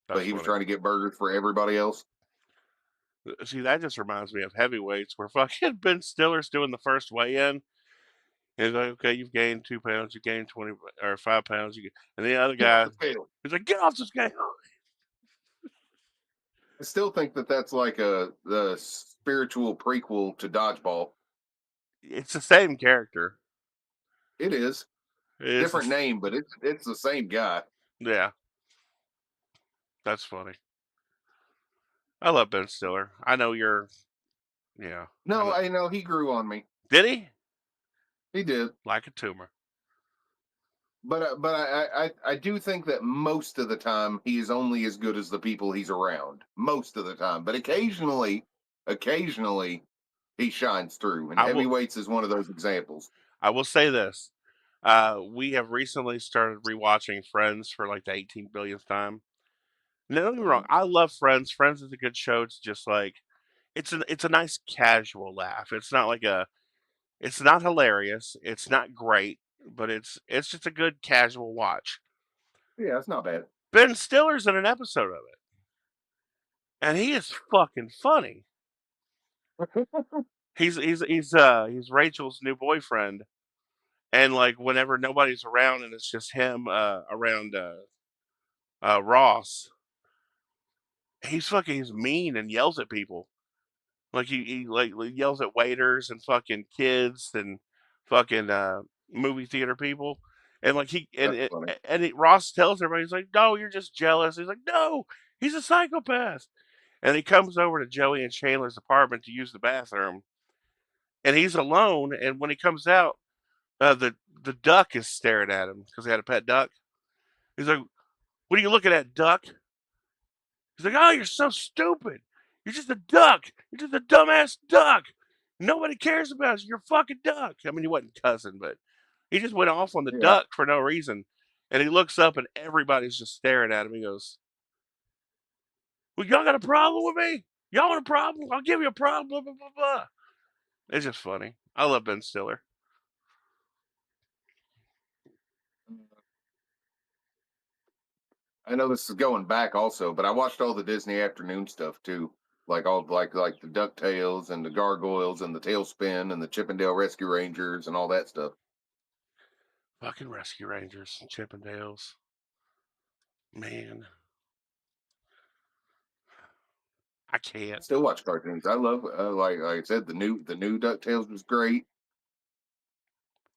That's but he was funny. trying to get burgers for everybody else. See, that just reminds me of heavyweights where fucking Ben Stiller's doing the first weigh-in. He's like, okay, you've gained 2 pounds, you gained 20 or 5 pounds, and the other Get off guy, the scale. he's like, get off the scale. I still think that that's like the spiritual prequel to Dodgeball. It's the same character. It is It's different name, but it's the same guy. Yeah, that's funny. I love Ben Stiller. I know you're, yeah. No, I know he grew on me. Did he? He did. Like a tumor. But I do think that most of the time he is only as good as the people he's around. Most of the time, but occasionally he shines through, and Heavyweights is one of those examples. I will say this: we have recently started rewatching Friends for like the 18 billionth time. No, don't get me wrong. I love Friends. Friends is a good show. It's just like it's a nice casual laugh. It's not like it's not hilarious. It's not great, but it's just a good casual watch. Yeah, it's not bad. Ben Stiller's in an episode of it, and he is fucking funny. He's Rachel's new boyfriend, and like whenever nobody's around and it's just him around Ross, he's mean and yells at people. Like he like yells at waiters and fucking kids and fucking movie theater people. And like That's funny. Ross tells everybody, he's like, "No, you're just jealous." He's like, "No, he's a psychopath." And he comes over to Joey and Chandler's apartment to use the bathroom, and he's alone. And when he comes out, the duck is staring at him because he had a pet duck. He's like, "What are you looking at, duck?" He's like, "Oh, you're so stupid. You're just a duck. You're just a dumbass duck. Nobody cares about you. You're a fucking duck." I mean, he wasn't cussing, but he just went off on the Yeah. duck for no reason. And he looks up and everybody's just staring at him. He goes, "Well, y'all got a problem with me? Y'all want a problem? I'll give you a problem." Blah, blah, blah, blah. It's just funny. I love Ben Stiller. I know this is going back also, but I watched all the Disney afternoon stuff too. Like all like the DuckTales and the Gargoyles and the Tailspin and the Chippendale Rescue Rangers and all that stuff. Fucking Rescue Rangers, Chippendales. Man, I I can't. still watch cartoons. I love like I said, the new DuckTales was great.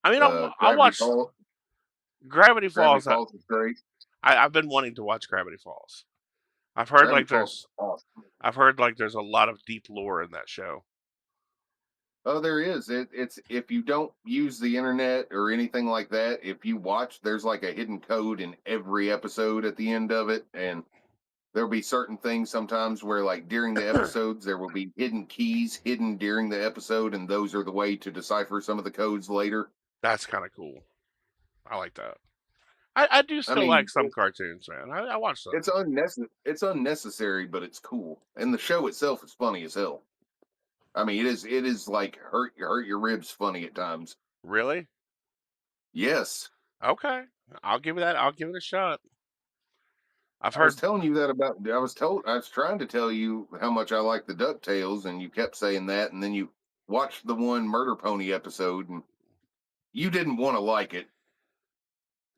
I mean, I Gravity watched Falls Gravity Gravity Falls. Falls was great. I've been wanting to watch Gravity Falls. I've heard Gravity like Falls was awesome. there's a lot of deep lore in that show. Oh, there is. It's if you don't use the internet or anything like that, if you watch, there's like a hidden code in every episode at the end of it, and there'll be certain things sometimes where, like during the episodes, there will be hidden keys hidden during the episode, and those are the way to decipher some of the codes later. That's kind of cool. I like that. I do I still like mean, some cartoons, man. I watch some. it's unnecessary, but it's cool, and the show itself is funny as hell. I mean, it is like hurt your ribs funny at times. Really? Yes. Okay. I'll give it that. I'll give it a shot. I've I was heard. telling you that about. I was trying to tell you how much I like the Ducktales, and you kept saying that, and then you watched the one Murder Pony episode, and you didn't want to like it.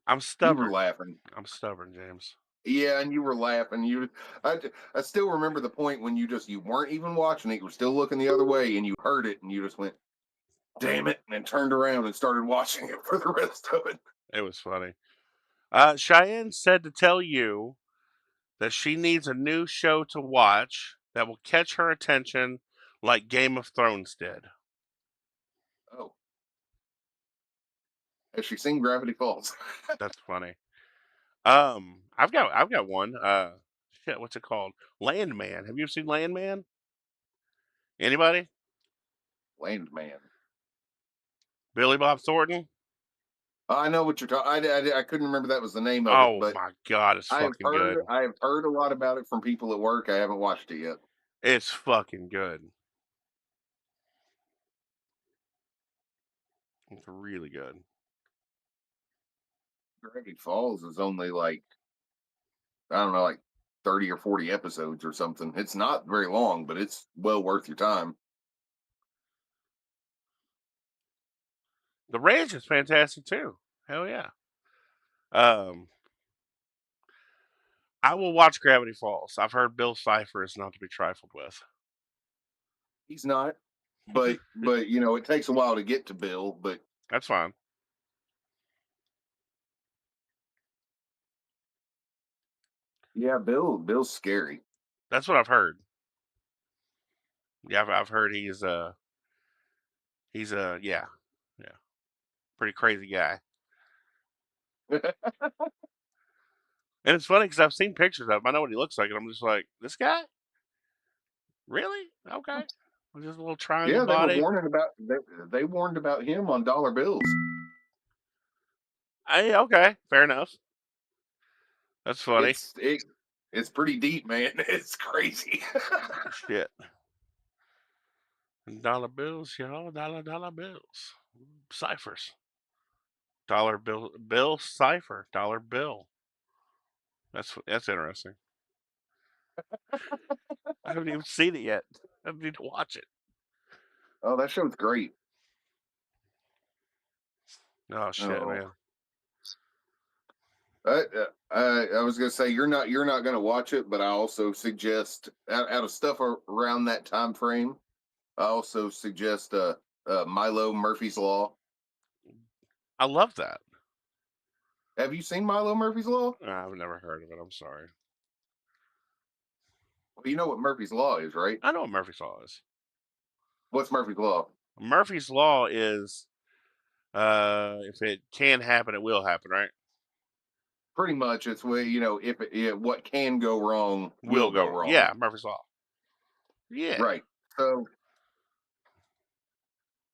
I'm You were stubborn. laughing. I'm stubborn, James. Yeah, and you were laughing. I still remember the point when you weren't even watching it. You were still looking the other way, and you heard it, and you just went, "Damn it!" and turned around and started watching it for the rest of it. It was funny. Cheyenne said to tell you that she needs a new show to watch that will catch her attention like Game of Thrones did. Oh, has she seen Gravity Falls? That's funny. I've got one. Shit, what's it called? Landman. Have you seen Landman? Anybody? Landman. Billy Bob Thornton? I know what you're talking. I couldn't remember that was the name of it, Oh but my god, it's fucking good. I have heard a lot about it from people at work. I haven't watched it yet. It's fucking good. It's really good. Gravity Falls is only like, I don't know, like 30 or 40 episodes or something. It's not very long, but it's well worth your time. The Ranch is fantastic too. Hell yeah. Um, I will watch Gravity Falls. I've heard Bill Cipher is not to be trifled with. He's not, but it takes a while to get to Bill. But That's fine. yeah, Bill's scary. That's what I've heard. Yeah, I've heard yeah, yeah, pretty crazy guy. And it's funny because I've seen pictures of him. I know what he looks like, and I'm just like, this guy, really? Okay. With just a little triangle Yeah, body. they warned about him on dollar bills. Hey, okay, fair enough. That's funny. It's pretty deep, man. It's crazy. Shit. Dollar bills, y'all. Dollar bills. Ciphers. Bill cipher. Dollar bill. That's interesting. I haven't even seen it yet. I need to watch it. Oh, that show's great. Oh shit, Oh, man. I was gonna say you're not gonna watch it, but I also suggest out of stuff around that time frame, I also suggest Milo Murphy's Law. I love that. Have you seen Milo Murphy's Law? I've never heard of it. I'm sorry. Well, you know what Murphy's Law is, right? I know what Murphy's Law is. What's Murphy's Law? Murphy's Law is if it can happen, it will happen, right? Pretty much, it's where if what can go wrong will Will go go. wrong. Yeah, Murphy's Law. Yeah. Right.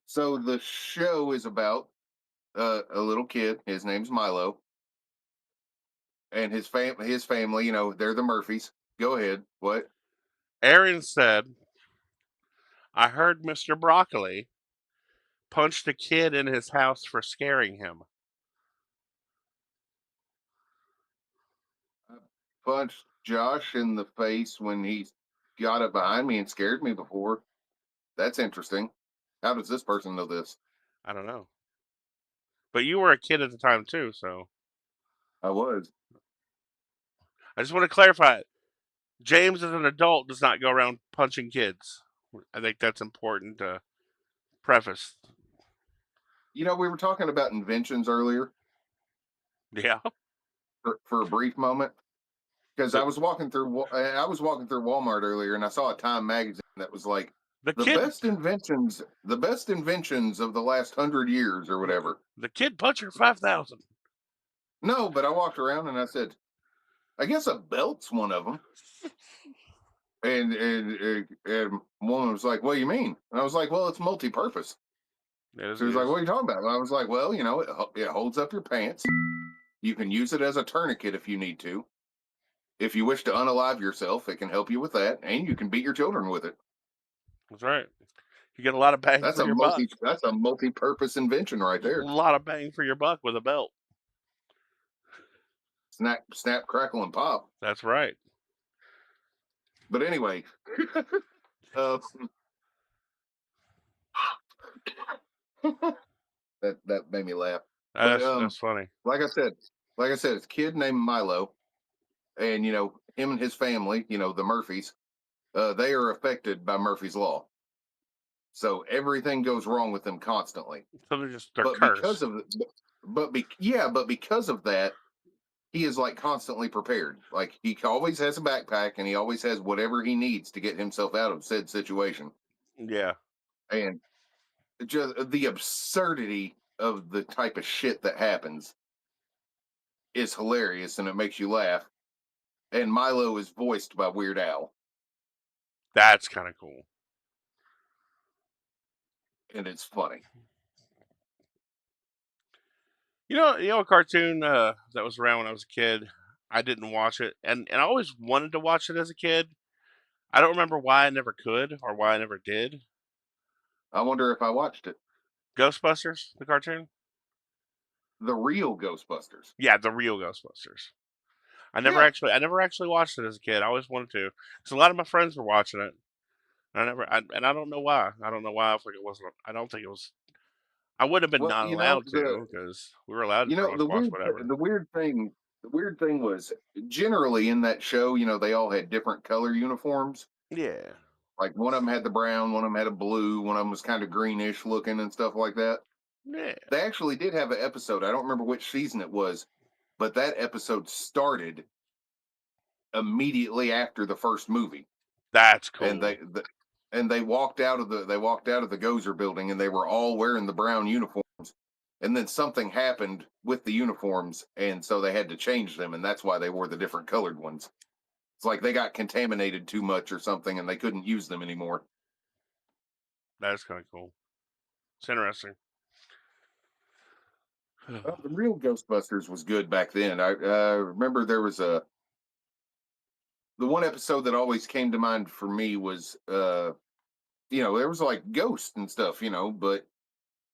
So the show is about a little kid. His name's Milo, and his family. They're the Murphys. Go ahead. What? Aaron said, I heard Mr. Broccoli punched a kid in his house for scaring him. I punched Josh in the face when he got up behind me and scared me before. That's interesting. How does this person know this? I don't know. But you were a kid at the time too, so I was. I just want to clarify. James as an adult does not go around punching kids. I think that's important to preface. We were talking about inventions earlier Yeah. for a brief moment because The I was walking through Walmart earlier and I saw a Time magazine that was like the the kid best inventions of the last 100 years or whatever. the kid puncher 5,000. No, but I walked around and I said, I guess a belt's one of them. And woman was like, "What do you mean?" And I was like, "Well, it's multi-purpose." She was like, "What are you talking about?" And I was like, "Well, it holds up your pants. You can use it as a tourniquet if you need to. If you wish to unalive yourself, it can help you with that, and you can beat your children with it." That's right. You get a lot of bang That's for your buck. that's a multi-purpose invention right A there. lot of bang for your buck with a belt. Snap, crackle, and pop. That's right. But anyway, uh, that made me laugh. But That's funny. like I said, it's a kid named Milo, and him and his family, the Murphys, they are affected by Murphy's Law. So everything goes wrong with them constantly. So they're But because cursed. of but because of that, he is like constantly prepared. Like he always has a backpack and he always has whatever he needs to get himself out of said situation. Yeah. And just the absurdity of the type of shit that happens is hilarious and it makes you laugh. And Milo is voiced by Weird Al. That's kind of cool. And it's funny. A cartoon that was around when I was a kid. I didn't watch it, and I always wanted to watch it as a kid. I don't remember why I never could or why I never did. I wonder if I watched it. Ghostbusters, the cartoon. The real Ghostbusters. Yeah, the real Ghostbusters. Yeah. I never actually watched it as a kid. I always wanted to, because a lot of my friends were watching it. And I don't know why. I don't know why. I think it wasn't. I don't think it was. I would have been Well, not allowed to because we were allowed to pretty much watch whatever. the weird thing was generally in that show, they all had different color uniforms. Yeah. Like one of them had the brown, one of them had a blue, one of them was kind of greenish looking and stuff like that. Yeah. They actually did have an episode. I don't remember which season it was, but that episode started immediately after the first movie. That's And cool. they walked out of the Gozer building and they were all wearing the brown uniforms. And then something happened with the uniforms, and so they had to change them, and that's why they wore the different colored ones. It's like they got contaminated too much or something, and they couldn't use them anymore. That's kind of cool. It's interesting. The real Ghostbusters was good back then. I remember there was the one episode that always came to mind for me was there was like ghosts and stuff, but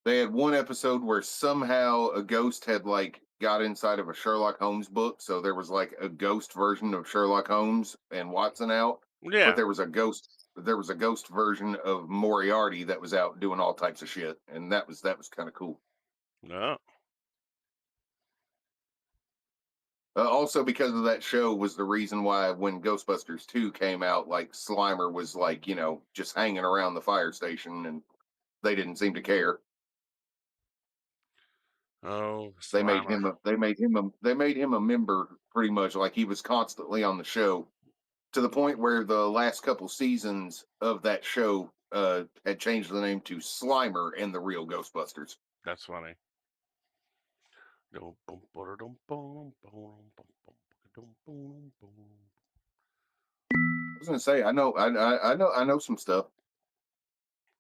they had one episode where somehow a ghost had like got inside of a Sherlock Holmes book, so there was like a ghost version of Sherlock Holmes and Watson out, but Yeah. there was a ghost there was a ghost version of Moriarty that was out doing all types of shit, and that was kind of cool. No. Also, because of that show was the reason why when Ghostbusters 2 came out, like Slimer was like, just hanging around the fire station, and they didn't seem to care. Oh, They made Slimer. him a member pretty much, like he was constantly on the show, to the point where the last couple seasons of that show had changed the name to Slimer and the Real Ghostbusters. That's funny. I was gonna say, I know some stuff.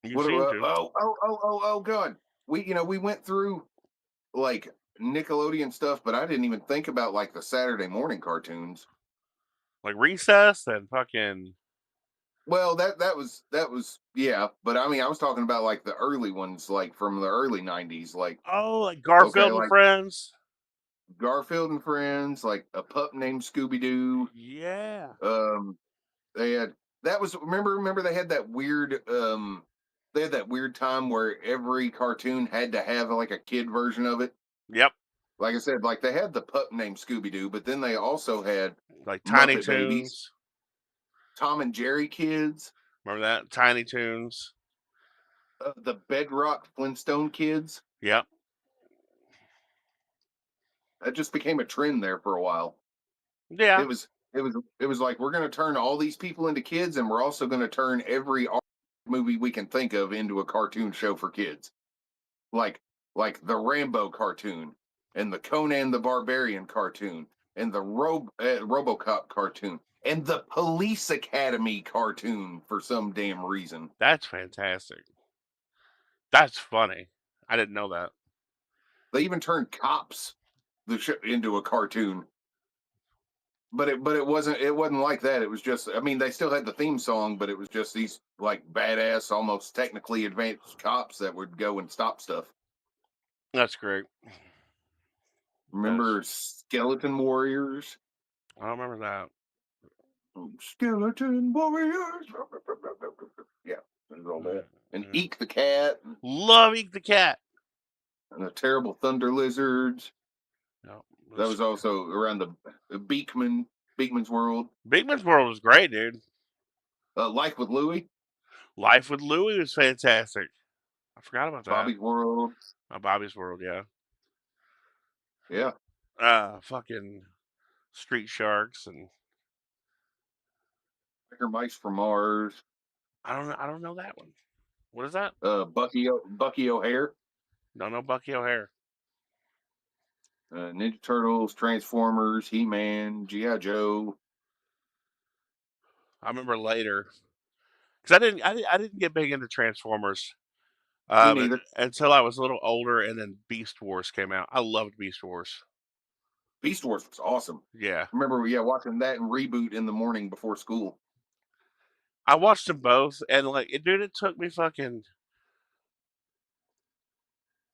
You What? seem to. Oh, God. We went through like Nickelodeon stuff, but I didn't even think about like the Saturday morning cartoons. Like Recess and fucking. Well, that was yeah, but I mean, I was talking about like the early ones, like from the early '90s, like Oh, like okay, Garfield and like Friends. Garfield and Friends, like A Pup Named Scooby Doo. Yeah. Um, they had that was remember they had that weird time where every cartoon had to have like a kid version of it. Yep. Like I said, like they had the pup named Scooby Doo, but then they also had Like Tiny Muppet Babies, Toons. Tom and Jerry Kids, Remember that? Tiny Toons. the Bedrock Flintstone Kids. Yep. That just became a trend there for a while. Yeah. It was like we're going to turn all these people into kids, and we're also going to turn every movie we can think of into a cartoon show for kids, like the Rambo cartoon, and the Conan the Barbarian cartoon, and the RoboCop cartoon, and the Police Academy cartoon for some damn reason. That's fantastic. That's funny. I didn't know that. They even turned Cops into a cartoon. But it wasn't like that. It was just, I mean, they still had the theme song, but it was just these like badass, almost technically advanced cops that would go and stop stuff. That's great. Remember Skeleton Warriors? I don't remember that. Skeleton Warriors. Yeah, there's all that. And Eek the Cat. Love Eek the Cat. And the Terrible Thunder Lizards. No, That was also around the Beekman's World. Beekman's World was great, dude. Life with Louie. Life with Louie was fantastic. I forgot about that. Bobby's World. Bobby's World, yeah. Yeah. Fucking Street Sharks and Mice from Mars. I don't know that one. What is that? Bucky O'Hare. Don't know Bucky O'Hare. Ninja Turtles, Transformers, He-Man, G.I. Joe. I remember later because I didn't get big into Transformers Me neither. until I was a little older, and then Beast Wars came out. I loved Beast Wars. Beast Wars was awesome. Yeah, I remember, watching that and Reboot in the morning before school. I watched them both, and like, dude, it took me fucking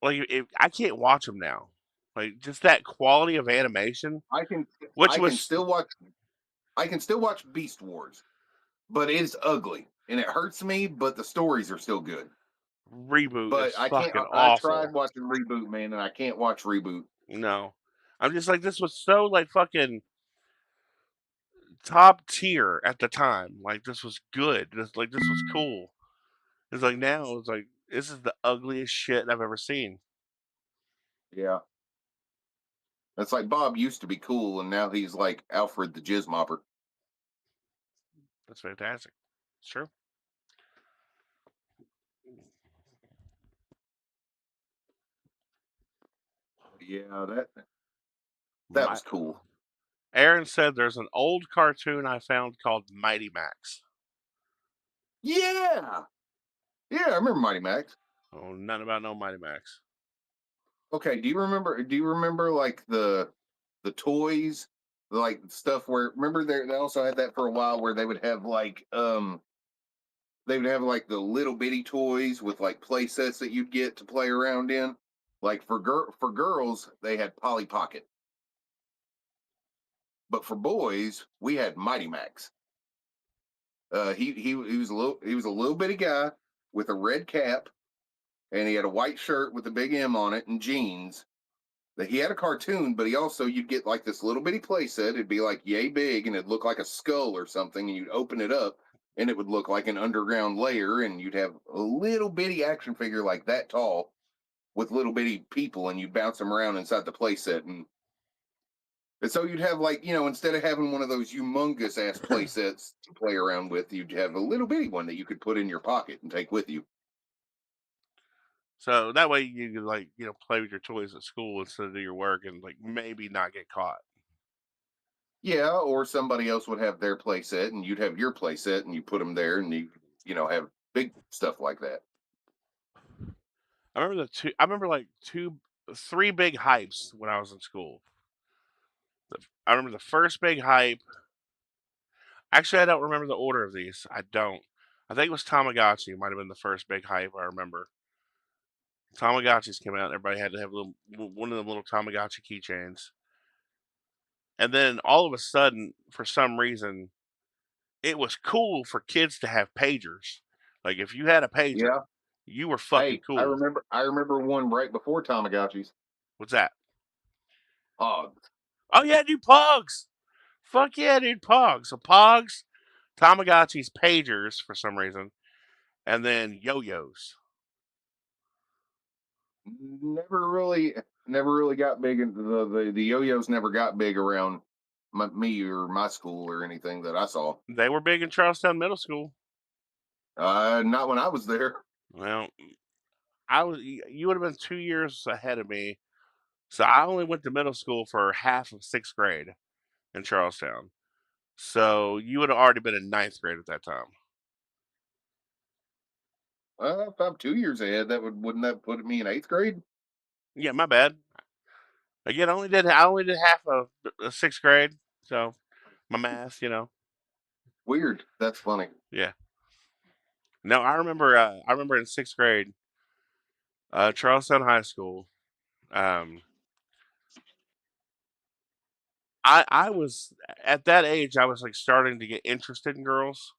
like I can't watch them now. Like just that quality of animation, I can which I was can still watch Beast Wars, but it's ugly and it hurts me. But the stories are still good. Reboot But is I can't. fucking I awful. tried watching Reboot, man, and I can't watch Reboot. No, I'm just like this was so like fucking top tier at the time. Like this was good. This was cool. It's like now it's like this is the ugliest shit I've ever seen. Yeah, that's like Bob used to be cool, and now he's like Alfred the Jizz Mopper. That's fantastic. It's true. Yeah, that was cool. Aaron said there's an old cartoon I found called Mighty Max. Yeah, I remember Mighty Max. Oh, nothing about no Mighty Max. Okay, do you remember like the toys, like stuff where remember they also had that for a while where they would have like they would have like the little bitty toys with like play sets that you'd get to play around in. Like for girls, they had Polly Pocket. But for boys, we had Mighty Max. He was a little bitty guy with a red cap, and he had a white shirt with a big M on it and jeans. That he had a cartoon, but he also you'd get like this little bitty playset. It'd be like yay big, and it'd look like a skull or something. And you'd open it up, and it would look like an underground layer, and you'd have a little bitty action figure like that tall with little bitty people, and you'd bounce them around inside the playset. And so you'd have like, instead of having one of those humongous ass play sets to play around with, you'd have a little bitty one that you could put in your pocket and take with you. So that way you could like play with your toys at school instead of do your work and like maybe not get caught. Yeah, or somebody else would have their play set and you'd have your play set and you put them there and have big stuff like that. I remember like three big hypes when I was in school. I remember the first big hype. Actually, I don't remember the order of these. I don't. I think it was Tamagotchi. Might have been the first big hype I remember. Tamagotchis came out. Everybody had to have one of the little Tamagotchi keychains. And then all of a sudden, for some reason, it was cool for kids to have pagers. Like if you had a pager, Yeah. you were fucking Hey, I cool. remember I remember one right before Tamagotchis. What's that? Hogs. Oh yeah, dude, Pogs. Fuck yeah, dude, Pogs. So Pogs, Tamagotchis, pagers for some reason, and then yo-yos. Never really got big into the yo-yos never got big around me or my school or anything that I saw. They were big in Charlestown Middle School. Not when I was there. Well, you would have been 2 years ahead of me. So I only went to middle school for half of sixth grade in Charlestown. So you would have already been in ninth grade at that time. If I'm 2 years ahead, wouldn't that put me in eighth grade? Yeah, my bad. Again, I only did half of sixth grade. So my math. Weird. That's funny. Yeah. No, I remember. I remember in sixth grade, Charlestown High School. Um, I was at that age. I was like starting to get interested in girls,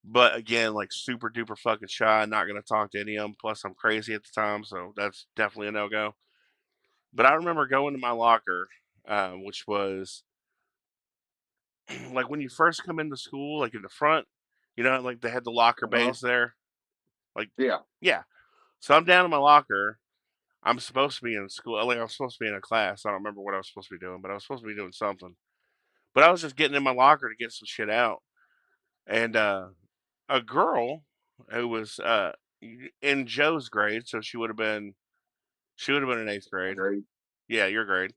but again, like super duper fucking shy. Not gonna talk to any of them. Plus, I'm crazy at the time, so that's definitely a no go. But I remember going to my locker, which was like when you first come into school, like in the front, like they had the locker Uh-huh. bays there. Like, Yeah. yeah. So I'm down in my locker. I'm supposed to be in school. Like, I'm supposed to be in a class. I don't remember what I was supposed to be doing, but I was supposed to be doing something. But I was just getting in my locker to get some shit out. And a girl who was in Joe's grade, so she would have been in eighth grade. Great. Yeah, your grade.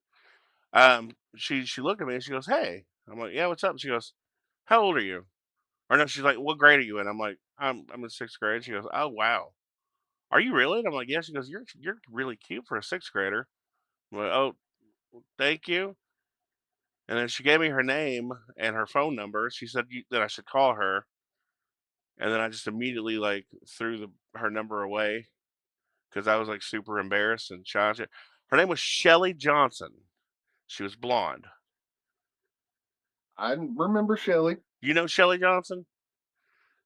She looked at me and she goes, "Hey." I'm like, "Yeah, what's up?" She goes, "How old are you?" Or no, she's like, "What grade are you in?" I'm like, "I'm in sixth grade." She goes, "Oh wow, are you really?" And I'm like, "Yeah." She goes, "You're really cute for a sixth grader." I'm like, "Oh, thank you." And then she gave me her name and her phone number. She said that I should call her, and then I just immediately like threw her number away because I was like super embarrassed and shy. Her name was Shelly Johnson. She was blonde. I remember Shelly. You know Shelly Johnson?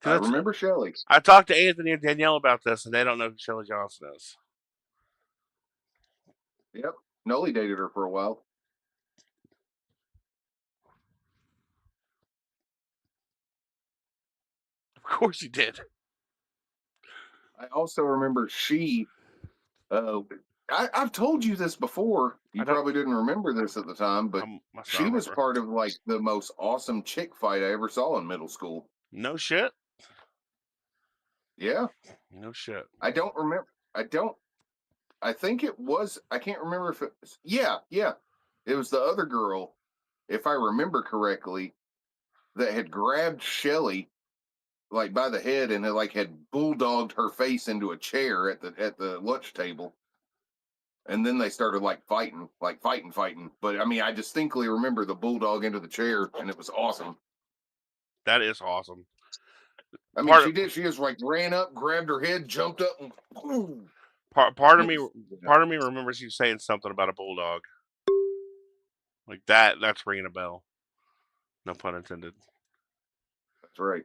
I Because remember Shelly. I talked to Anthony and Danielle about this, and they don't know who Shelly Johnson is. Yep. Nolly dated her for a while. Of course he did. I also remember she. Uh, I've told you this before. I You don't. probably didn't remember this at the time, I but must not she was remember. part of like the most awesome chick fight I ever saw in middle school. No shit. Yeah. No shit. I don't remember. I don't. I think it was. I can't remember if it. Yeah, yeah. It was the other girl, if I remember correctly, that had grabbed Shelly like by the head and had bulldogged her face into a chair at the lunch table. And then they started fighting. But I mean, I distinctly remember the bulldog into the chair, and it was awesome. That is awesome. I mean, Part she of did. She just like ran up, grabbed her head, jumped up, and boom. part of It me was, yeah, part of me remembers you saying something about a bulldog like that. That's ringing a bell. No pun intended. that's right.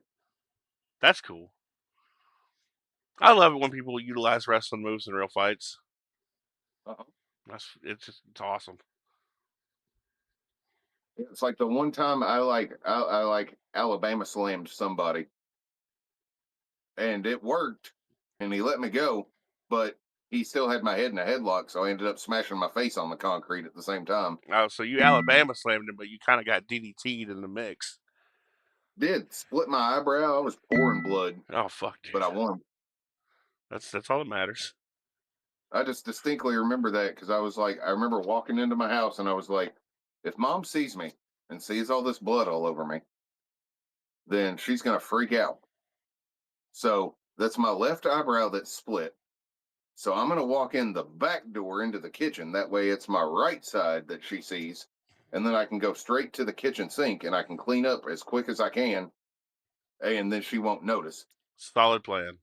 That's cool. I love it when people utilize wrestling moves in real fights. Uh-huh. It's awesome. It's like the one time I like Alabama slammed somebody, and it worked, and he let me go, but he still had my head in a headlock, so I ended up smashing my face on the concrete at the same time. Oh, so you Alabama slammed him, but you kind of got DDT'd in the mix. Did split my eyebrow. I was pouring blood, Oh fuck, dude. but I won. That's all that matters. I just distinctly remember that because I was like, I remember walking into my house and I was like, if mom sees me and sees all this blood all over me, then she's gonna freak out. So that's my left eyebrow that's split. So I'm gonna walk in the back door into the kitchen. That way it's my right side that she sees. And then I can go straight to the kitchen sink and I can clean up as quick as I can. And then she won't notice. Solid plan.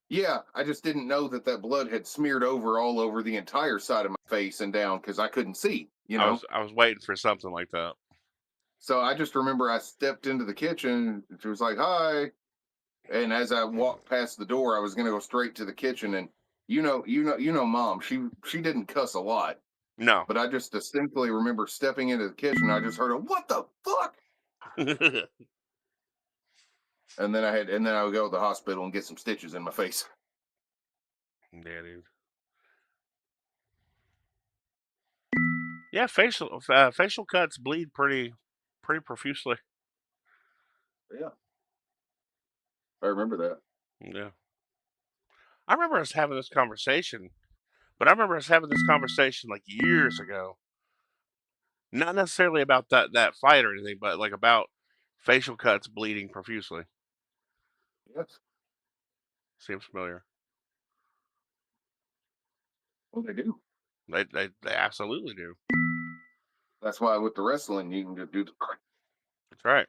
Yeah, I just didn't know that that blood had smeared over all over the entire side of my face and down because I couldn't see, you know? I was waiting for something like that. So I just remember I stepped into the kitchen and she was like, hi. And as I walked past the door, I was gonna go straight to the kitchen. And mom, she didn't cuss a lot, No. but I just distinctly remember stepping into the kitchen. I just heard a what the fuck? And then I would go to the hospital and get some stitches in my face. Yeah, dude. Yeah, facial cuts bleed pretty profusely. Yeah. I remember that. Yeah. I remember us having this conversation, but I remember us having this conversation like years ago. Not necessarily about that fight or anything, but like about facial cuts bleeding profusely. Yes. Seems familiar. Well, they do. They absolutely do. That's why with the wrestling, you can just do That's right.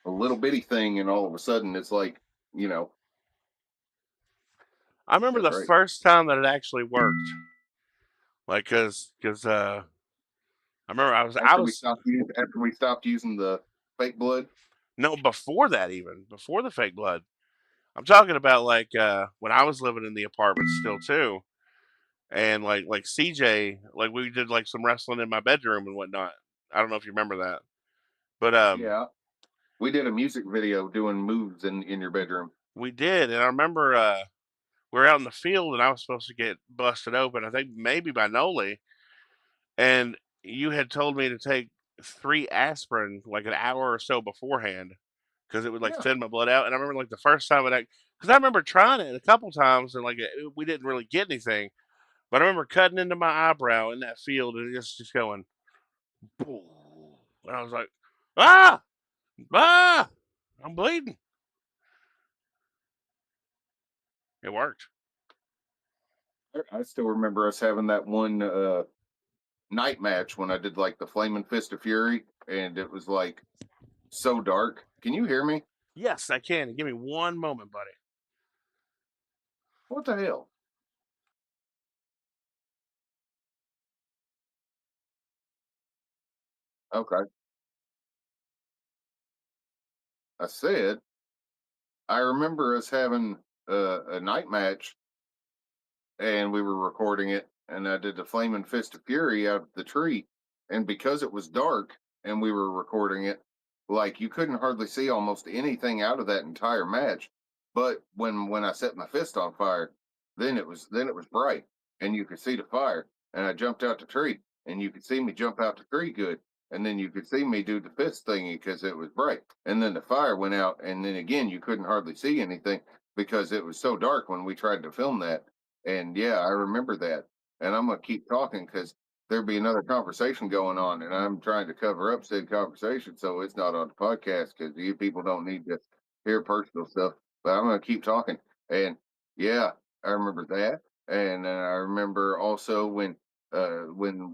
a little bitty thing, and all of a sudden it's like, you know, I remember that's the right. first time that it actually worked. Like, cause I remember I was After we stopped using the fake blood. no before that even before the fake blood. I'm talking about like when I was living in the apartment still too, and like CJ, like we did like some wrestling in my bedroom and whatnot. I don't know if you remember that, but Yeah, we did a music video doing moves in your bedroom. we did, and I remember we were out in the field and I was supposed to get busted open. I think maybe by Noli, and you had told me to take 3 aspirin like an hour or so beforehand because it would like Yeah, thin my blood out. And I remember like the first time because I remember trying it a couple times and like we didn't really get anything. But I remember cutting into my eyebrow in that field and just going, boom. And I was like, ah, ah, I'm bleeding. It worked. I still remember us having that one night match when I did like the Flaming Fist of Fury, and it was like so dark. Can you hear me? Yes, I can. Give me one moment, buddy. What the hell? Okay, I said I remember us having a night match, and we were recording it, and I did the Flaming Fist of Fury out of the tree, and because it was dark and we were recording it, like you couldn't hardly see almost anything out of that entire match. But when I set my fist on fire, then it was bright, and you could see the fire, and I jumped out the tree, and you could see me jump out the tree good, and then you could see me do the fist thingy because it was bright, and then the fire went out, and then again you couldn't hardly see anything because it was so dark when we tried to film that. And yeah, I remember that. And I'm gonna keep talking because there'd be another conversation going on, and I'm trying to cover up said conversation so it's not on the podcast because you people don't need to hear personal stuff. But I'm gonna keep talking. And yeah, I remember that. And I remember also when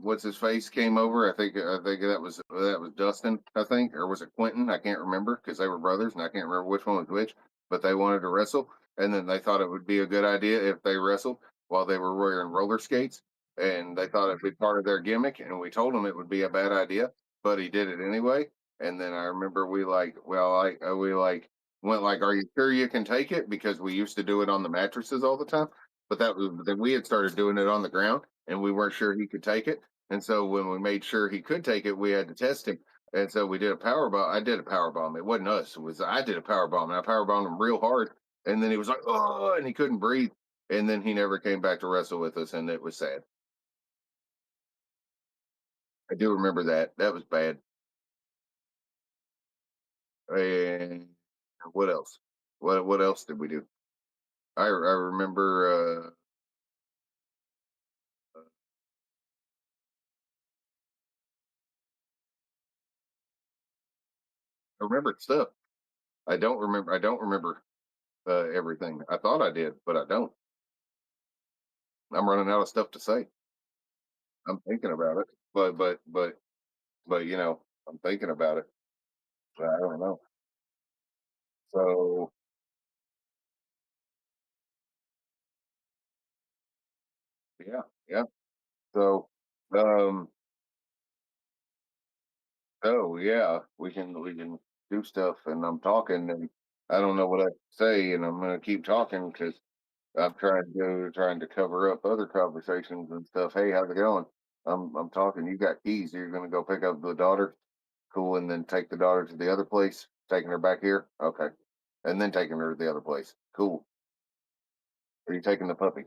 what's his face came over. I think that was Dustin. I think, or was it Quentin? I can't remember because they were brothers, and I can't remember which one was which. But they wanted to wrestle, and then they thought it would be a good idea if they wrestled while they were wearing roller skates, and they thought it'd be part of their gimmick. And we told him it would be a bad idea, but he did it anyway. And then I remember we like, well, we like went like, "Are you sure you can take it?" Because we used to do it on the mattresses all the time, but then we had started doing it on the ground, and we weren't sure he could take it. And so when we made sure he could take it, we had to test him. And so we did a power bomb. I did a power bomb. It wasn't us. It was I did a power bomb, and I power bombed him real hard. And then he was like, "Oh," and he couldn't breathe. And then he never came back to wrestle with us, and it was sad. I do remember that. That was bad. And what else? What else did we do? I remember. I remember stuff. I don't remember. I don't remember everything. I thought I did, but I don't. I'm running out of stuff to say. I'm thinking about it, but I'm thinking about it. I don't know. So yeah, yeah. So um, oh yeah, we can do stuff, and I'm talking, and I don't know what I say, and I'm gonna keep talking because I'm trying to cover up other conversations and stuff. Hey, how's it going? I'm talking. You got keys. You're gonna go pick up the daughter. Cool, and then take the daughter to the other place. Taking her back here. Okay, and then taking her to the other place. Cool. Are you taking the puppy?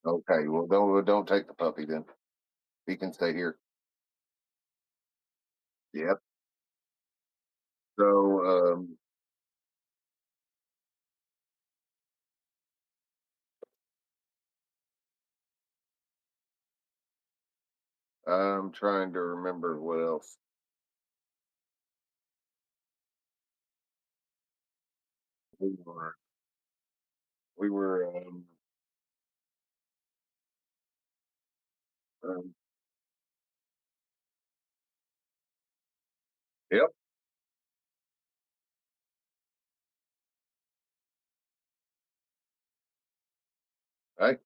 Okay. Well, don't take the puppy then. He can stay here. Yep. So I'm trying to remember what else. We were we were. Um, yep. Hey,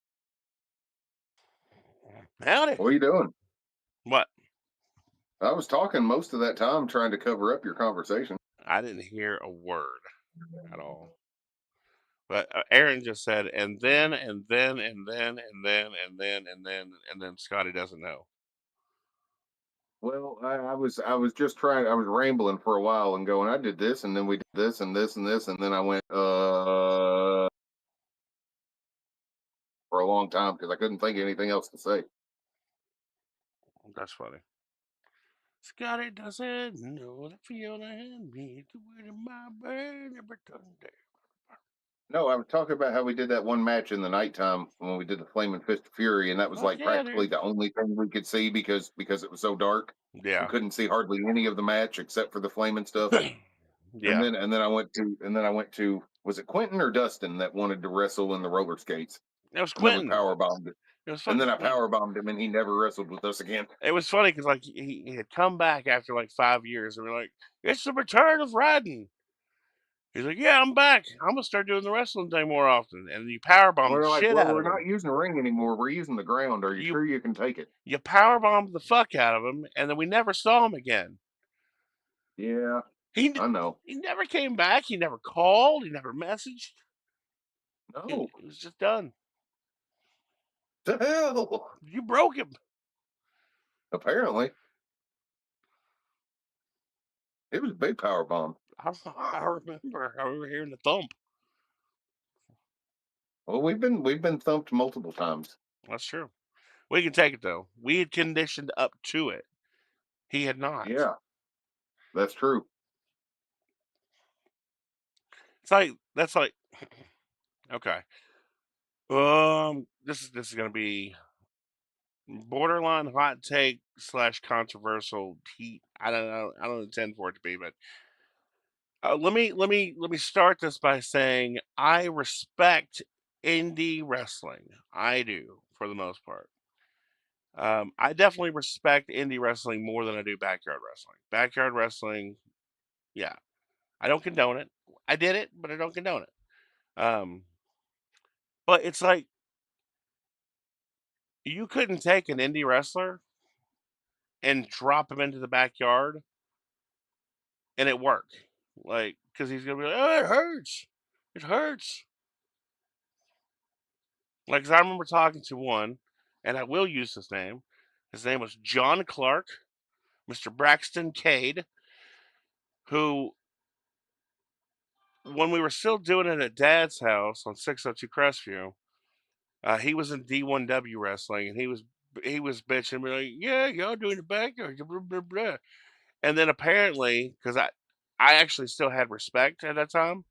Howdy. what are you doing? What? I was talking most of that time trying to cover up your conversation. I didn't hear a word at all. But Aaron just said, and then, and then, and then, and then, and then, and then, and then Scotty doesn't know. Well, I was just trying. I was rambling for a while and going. I did this, and then we did this, and this, and this, and then I went for a long time because I couldn't think of anything else to say. That's funny. Scotty doesn't know the feeling in me, the way to my brain every Sunday. No, I was talking about how we did that one match in the nighttime when we did the Flaming Fist of Fury, and that was Fuck like yeah, practically dude. the only thing we could see because it was so dark. We Yeah. couldn't see hardly any of the match except for the flaming stuff. And Yeah. then I went to was it Quentin or Dustin that wanted to wrestle in the roller skates, It was and then we Quentin. power bombed it, It was and fucking then I Quentin. power bombed him, and he never wrestled with us again. It was funny because like he had come back after like 5 years, and we're like, "It's the return of Raiden." He's like, "Yeah, I'm back. I'm gonna start doing the wrestling thing more often." And you powerbomb the We're like, shit well, out we're of him. not using the ring anymore. We're using the ground. Are you You sure you can take it? you powerbombed the fuck out of him, and then we never saw him again. Yeah, He I know. he never came back. He never called. He never messaged. No, It was just done. the hell. You broke him. Apparently, it was a big power bomb. I remember. I remember hearing the thump. Well, we've been thumped multiple times. That's true. We can take it though. We had conditioned up to it. He had not. Yeah, that's true. It's like that's like okay. This is gonna be borderline hot take slash controversial heat. I don't know. I don't intend for it to be, but let me start this by saying I respect indie wrestling. I do for the most part. I definitely respect indie wrestling more than I do backyard wrestling. Backyard wrestling, yeah, I don't condone it. I did it, but I don't condone it. But it's like you couldn't take an indie wrestler and drop him into the backyard and it worked. like, because he's gonna be like, "Oh, it hurts, it hurts." Like, 'cause I remember talking to one, and I will use his name. His name was John Clark, Mr. Braxton Cade, who, when we were still doing it at Dad's house on 602 Crestview, he was in D1W wrestling, and he was bitching, me like, "Yeah, y'all doing the backyard, blah, blah, blah." And then apparently, because I actually still had respect at that time,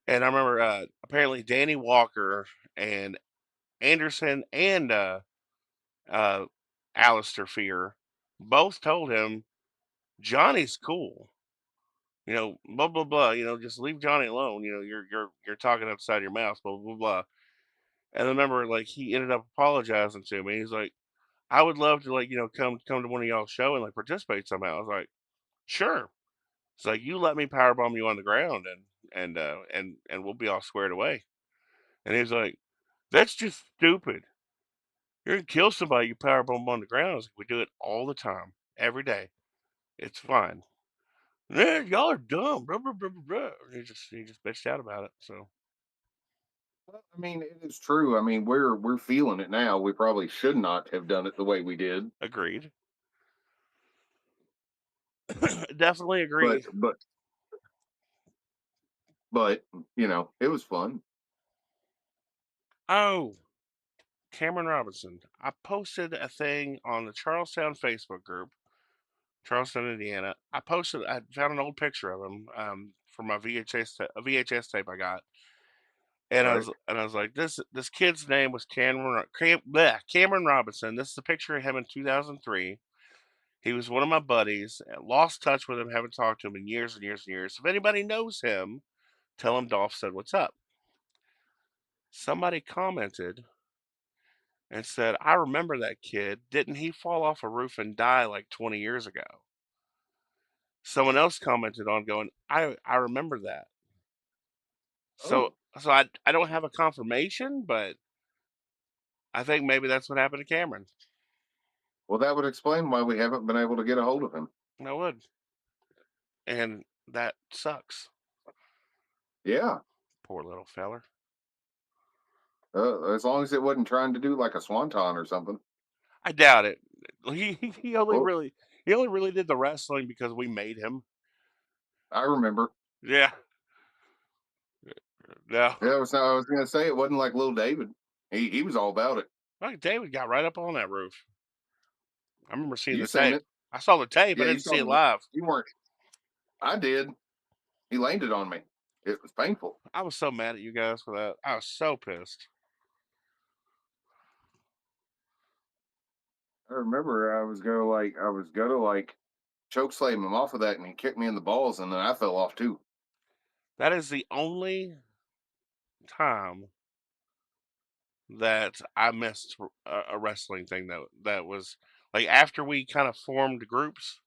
and I remember apparently Danny Walker and Anderson and uh, Alistair Fear both told him Johnny's cool. Blah blah blah. Just leave Johnny alone. You're talking outside your mouth. Blah blah blah. And I remember, like, he ended up apologizing to me. He's like, "I would love to, like, come to one of y'all's show and, like, participate somehow." I was like, "Sure." It's like, "You let me powerbomb you on the ground, and we'll be all squared away." And he's like, "That's just stupid. You're gonna kill somebody. You powerbomb on the ground." I was like, "We do it all the time, every day. It's fine." "Yeah, y'all are dumb. Blah, blah, blah, blah, blah." He just bitched out about it. So Well, I mean, it is true. I mean, we're feeling it now. We probably should not have done it the way we did, agreed. Definitely but agree. but but it was fun. Oh, Cameron Robinson. I posted a thing on the Charlestown Facebook group, Charleston, Indiana. I found an old picture of him from my a VHS tape I got, and I Right? was and I was like, this kid's name was Cameron Robinson. This is a picture of him in 2003. He was one of my buddies. And lost touch with him. Haven't talked to him in years and years and years. If anybody knows him, tell him Dolph said what's up. Somebody commented and said, "I remember that kid. Didn't he fall off a roof and die like 20 years ago?" Someone else commented on going, I remember that. So Oh, so I don't have a confirmation, but I think maybe that's what happened to Cameron. well, that would explain why we haven't been able to get a hold of him. I would. And that sucks. Yeah, Poor little feller. as long as it wasn't trying to do like a swanton or something. I doubt it. He only Well, really he only really did the wrestling because we made him. I remember. Yeah. No. Yeah, I was gonna say it wasn't like Little David. He was all about it. Like David got right up on that roof. I remember seeing You the seen tape. it? I saw the tape. I Yeah, you didn't see saw it the. live. You weren't. I did. He landed on me. It was painful. I was so mad at you guys for that. I was so pissed. I remember I was gonna like choke slam him off of that, and he kicked me in the balls, and then I fell off too. That is the only time that I missed a wrestling thing that was like after we kind of formed groups.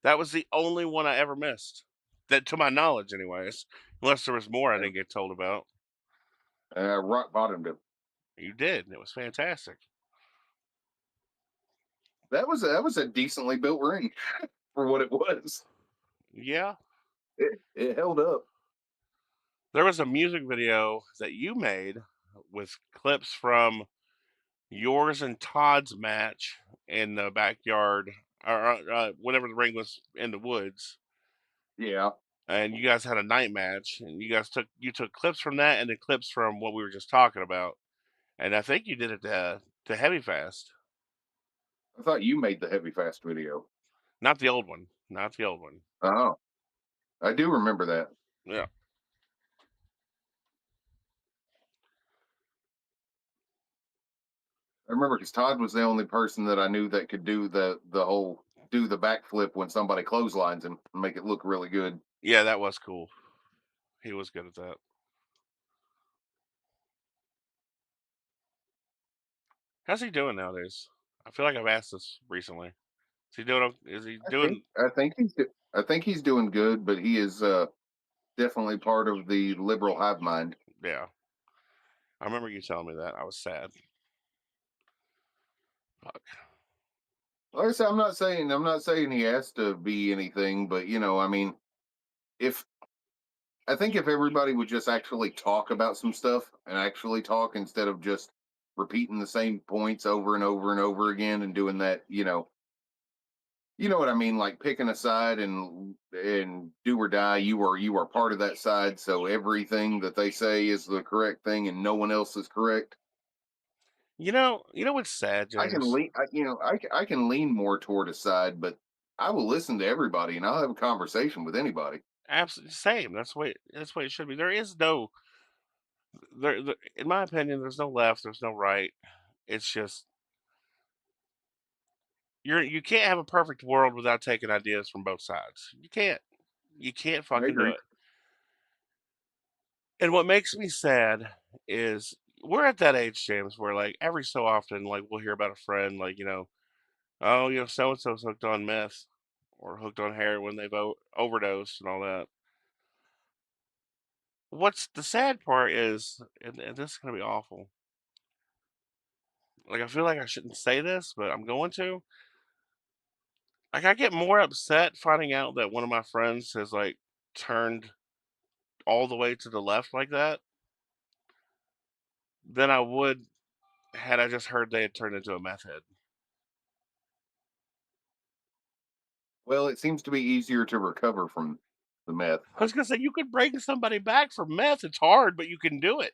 That was the only one I ever missed. That, to my knowledge, anyways. Unless there was more I Uh, didn't get told about. rock bottomed him. You did. And it was fantastic. That was a decently built ring for what it was. Yeah. It held up. There was a music video that you made with clips from yours and Todd's match in the backyard, or whenever the ring was in the woods, Yeah, and you guys had a night match, and you took clips from that, and then clips from what we were just talking about, and I think you did it to Heavy Fast, I thought you made the heavy fast video. not the old one, not the old one. Oh, I do remember that. Yeah, I remember because Todd was the only person that I knew that could do the whole do the backflip when somebody clotheslines him and make it look really good. yeah, that was cool. He was good at that. How's he doing nowadays? I feel like I've asked this recently. Is he doing? Is he doing? I think he's doing good, but he is definitely part of the liberal hive mind. Yeah, I remember you telling me that. I was sad. Fuck. Like I said, I'm not saying he has to be anything, but I mean, if I think if everybody would just actually talk about some stuff and actually talk instead of just repeating the same points over and over and over again and doing that, you know what I mean, like picking a side and do or die. You are part of that side, so everything that they say is the correct thing and no one else is correct. You know what's sad, I can James? lean, I can lean more toward a side, but I will listen to everybody and I'll have a conversation with anybody. Absolutely same. That's the way it should be. There is no in my opinion. There's no left. There's no right. It's just you can't have a perfect world without taking ideas from both sides. You can't. You can't I fucking do agree. it. And what makes me sad is we're at that age, James, where like every so often, like we'll hear about a friend, like oh, so and so's hooked on meth or hooked on heroin. They've overdosed and all that. What's the sad part is, and this is gonna be awful. Like I feel like I shouldn't say this, but I'm going to. Like I get more upset finding out that one of my friends has like turned all the way to the left like that than I would had I just heard they had turned into a meth head. Well, it seems to be easier to recover from the meth. I was gonna say you could bring somebody back from meth. It's hard, but you can do it.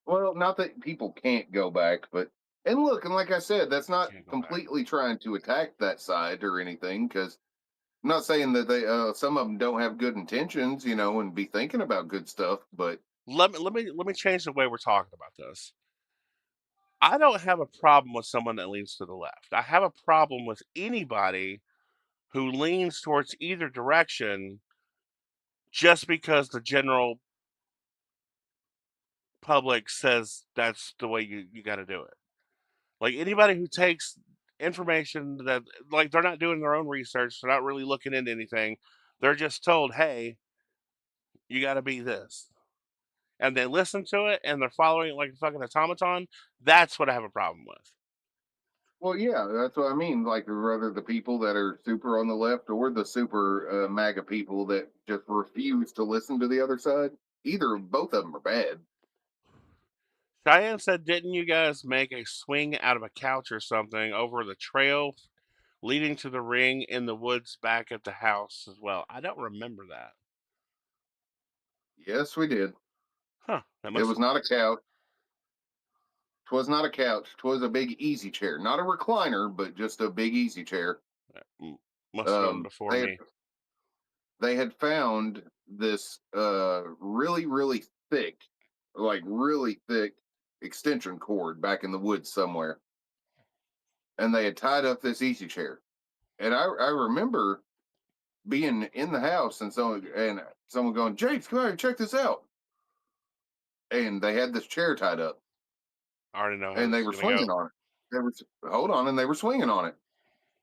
Well, not that people can't go back, but and look, and like I said, that's You not can't go back. completely trying to attack that side or anything, because I'm not saying that they some of them don't have good intentions, and be thinking about good stuff, but Let me change the way we're talking about this. I don't have a problem with someone that leans to the left. I have a problem with anybody who leans towards either direction just because the general public says that's the way you got to do it. Like anybody who takes information that like they're not doing their own research, they're not really looking into anything. They're just told, "Hey, you got to be this." And they listen to it and they're following it like a fucking automaton. That's what I have a problem with. well, yeah, that's what I mean. Like, whether the people that are super on the left or the super MAGA people that just refuse to listen to the other side, either both of them are bad. Cheyenne said, "Didn't you guys make a swing out of a couch or something over the trail leading to the ring in the woods back at the house as well?" I don't remember that. Yes, we did. Huh. That It must was have. not a couch. 'Twas not a couch. 'Twas a big easy chair, not a recliner, but just a big easy chair. Must have been Um, before they had me. they had found this really really thick, like really thick extension cord back in the woods somewhere, and they had tied up this easy chair. And I remember being in the house and someone going, James, come here, check this out. And they had this chair tied up I already know how and this they is were gonna swinging go. on it. They were hold on, and they were swinging on it.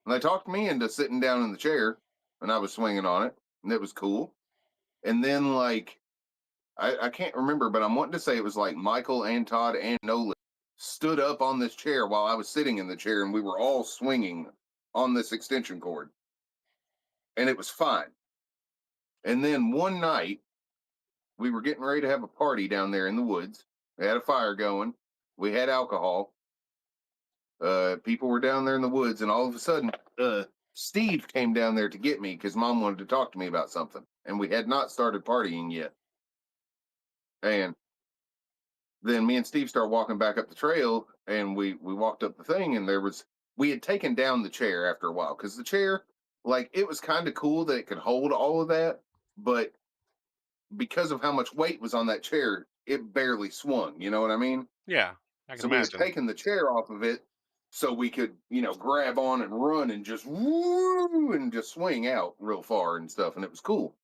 And they talked me into sitting down in the chair, and I was swinging on it, and it was cool. And then, like, I can't remember, but I'm wanting to say it was like Michael and Todd and Nolan stood up on this chair while I was sitting in the chair, and we were all swinging on this extension cord, and it was fine. And then one night, we were getting ready to have a party down there in the woods. We had a fire going, we had alcohol. People were down there in the woods, and all of a sudden, Steve came down there to get me because Mom wanted to talk to me about something, and we had not started partying yet. And then me and Steve started walking back up the trail, and we walked up the thing, and we had taken down the chair after a while because the chair, like, it was kind of cool that it could hold all of that, but because of how much weight was on that chair, it barely swung. You know what I mean? Yeah, I can So we had imagine. taken the chair off of it so we could, grab on and run and just woo and just swing out real far and stuff. And it was cool.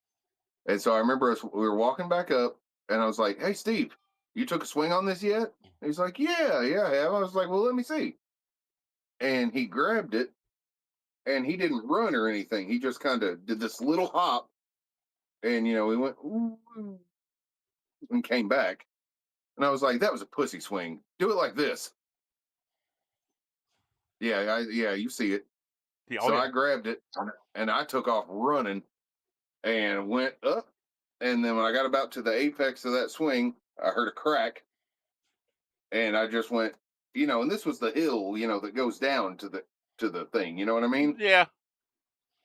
And so I remember we were walking back up and I was like, hey, Steve, you took a swing on this yet? And he's like, yeah, yeah, I have. I was like, well, let me see. And he grabbed it and he didn't run or anything. He just kind of did this little hop and, we went ooh, and came back. And I was like, that was a pussy swing. Do it like this. Yeah, you see it. Yeah, oh So yeah. I grabbed it and I took off running and went up. And then when I got about to the apex of that swing, I heard a crack, and I just went, and this was the hill, that goes down to the thing. You know what I mean? Yeah.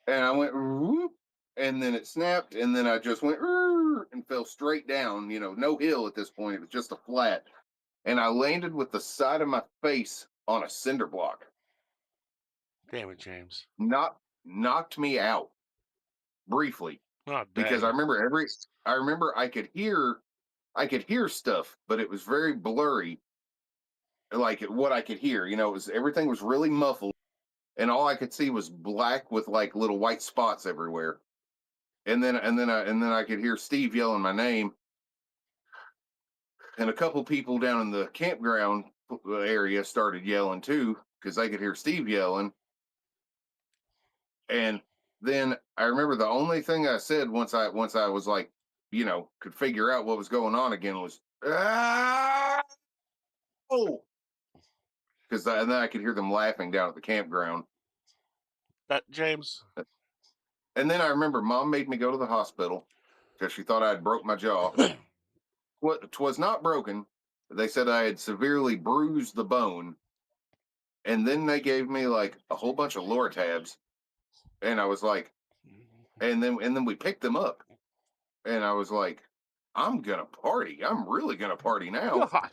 And I went whoop, and then it snapped, and then I just went and fell straight down. No hill at this point; it was just a flat, and I landed with the side of my face on a cinder block. Damn it, James. Knocked me out briefly Oh, because dang. I remember I could hear stuff, but it was very blurry, like what I could hear. It was everything was really muffled, and all I could see was black with like little white spots everywhere. And then I could hear Steve yelling my name, and a couple people down in the campground area started yelling too because they could hear Steve yelling. And then I remember the only thing I said once I was like, could figure out what was going on again was ah, oh, because and then I could hear them laughing down at the campground. That James. And then I remember Mom made me go to the hospital because she thought I had broke my jaw. What 'twas not broken. They said I had severely bruised the bone, and then they gave me like a whole bunch of Lortabs, and I was like, and then we picked them up, and I was like, I'm gonna party. I'm really gonna party now. God.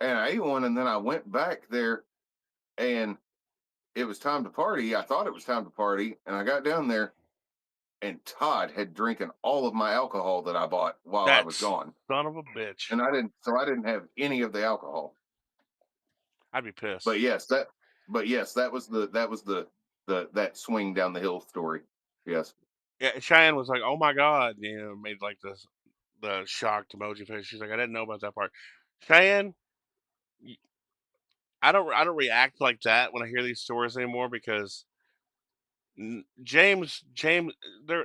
And I ate one, and then I went back there, and it was time to party. I thought it was time to party, and I got down there, and Todd had drinking all of my alcohol that I bought while I That was gone, son of a bitch. and I didn't have any of the alcohol. I'd be pissed. But yes, that was the that swing down the hill story. Yes. Yeah, Cheyenne was like, "Oh my god," made like the shocked emoji face. She's like, "I didn't know about that part." Cheyenne, I don't react like that when I hear these stories anymore because James there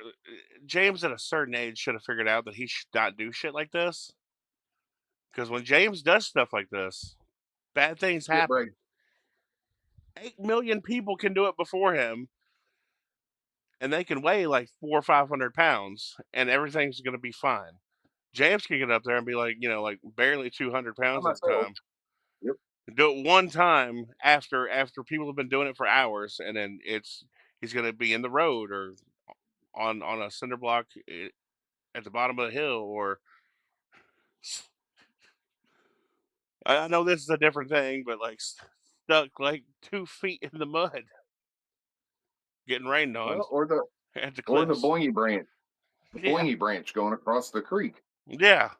James at a certain age should have figured out that he should not do shit like this. Because when James does stuff like this, bad things Get break. happen. 8 million people can do it before him, and they can weigh like 400 or 500 pounds, and everything's gonna be fine. James can get up there and be like, like barely 200 pounds By at the myself. time. Yep. Do it one time after people have been doing it for hours, and then he's gonna be in the road or on a cinder block at the bottom of the hill, or I know this is a different thing, but like stuck like 2 feet in the mud, getting rained on Well, or the at the or the cliffs. boingy branch, Yeah, going across the creek. yeah.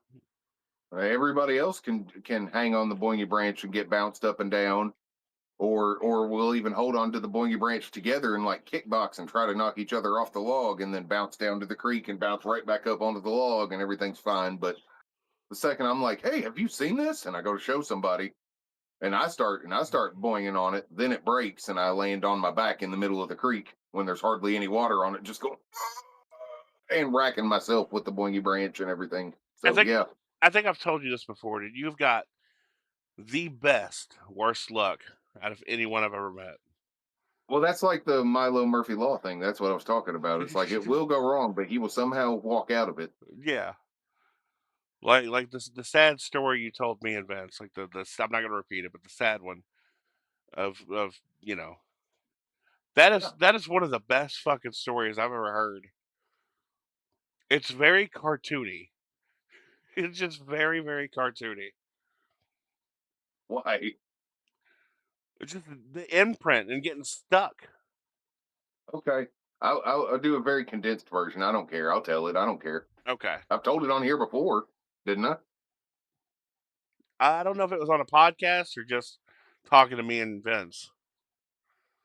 Everybody else can hang on the boingy branch and get bounced up and down, or we'll even hold on to the boingy branch together and like kickbox and try to knock each other off the log and then bounce down to the creek and bounce right back up onto the log and everything's fine. But the second I'm like, hey, have you seen this? And I go to show somebody, and I start boinging on it, then it breaks and I land on my back in the middle of the creek when there's hardly any water on it, just going and racking myself with the boingy branch and everything. I So think yeah. I think I've told you this before, dude. You've got the best worst luck out of anyone I've ever met. Well, that's like the Milo Murphy Law thing. That's what I was talking about. It's like it will go wrong, but he will somehow walk out of it. Yeah, like this the sad story you told me in Vince, like the I'm not gonna repeat it, but the sad one of Yeah. that is one of the best fucking stories I've ever heard. It's very cartoony. It's just very very cartoony. Why? It's just the imprint and getting stuck. Okay. I'll do a very condensed version. I don't care. I'll tell it. I don't care. Okay, I've told it on here before, didn't I? I don't know if it was on a podcast or just talking to me and Vince.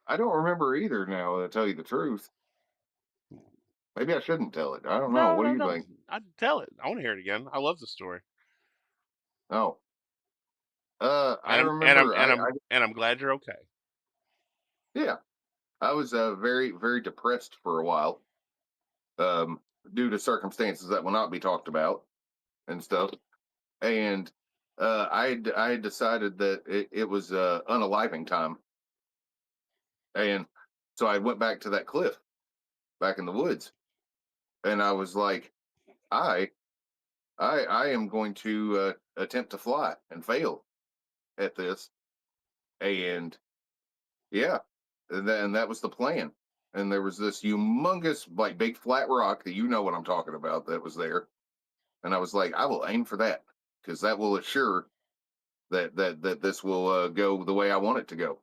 I don't remember either now, to tell you the truth. Maybe I shouldn't tell it. I don't know. No, What do no, you no. think? I'd tell it. I want to hear it again. I love the story, Oh. I and remember I'm glad you're okay. yeah. I was very, very depressed for a while, um, due to circumstances that will not be talked about and stuff. And I had decided that it was unaliving time, and so I went back to that cliff back in the woods, And I was like, I I am going to attempt to fly and fail at this. And yeah, and that was the plan. And there was this humongous, like big flat rock that you know what I'm talking about that was there. And I was like, I will aim for that because that will assure that this will go the way I want it to go.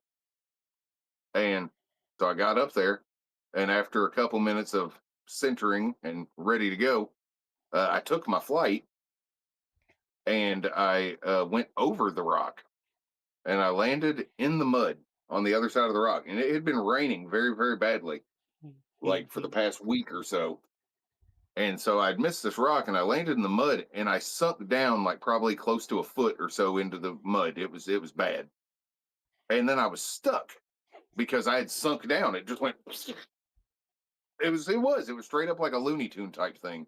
And so I got up there, and after a couple minutes of centering and ready to go, I took my flight and I went over the rock and I landed in the mud on the other side of the rock. And it had been raining very, very badly, like for the past week or so. And so I'd missed this rock and I landed in the mud and I sunk down like probably close to a foot or so into the mud. It was bad. And then I was stuck because I had sunk down. It just went it was straight up like a Looney Tune type thing.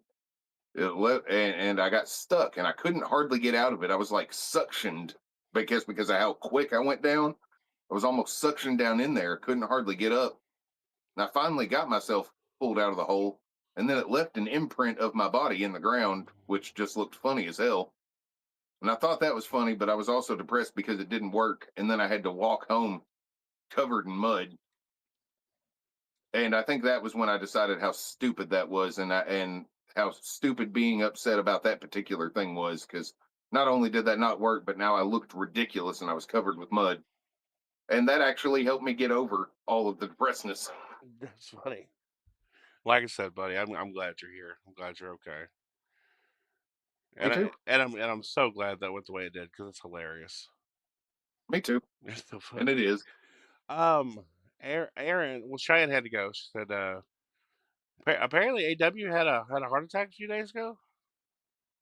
And I got stuck and I couldn't hardly get out of it. I was like suctioned because of how quick I went down. I was almost suctioned down in there, couldn't hardly get up. And I finally got myself pulled out of the hole, and then it left an imprint of my body in the ground, which just looked funny as hell. And I thought that was funny, but I was also depressed because it didn't work. And then I had to walk home covered in mud. And I think that was when I decided how stupid that was, and how stupid being upset about that particular thing was, because not only did that not work, but now I looked ridiculous and I was covered with mud. And that actually helped me get over all of the depressedness. That's funny. Like I said, buddy, I'm glad you're here. I'm glad you're okay. Me And too. I'm so glad that went the way it did because it's hilarious. Me too. It's so And it funny. is. Um, Aaron, well, Cheyenne had to go. She said, apparently AW had a heart attack a few days ago.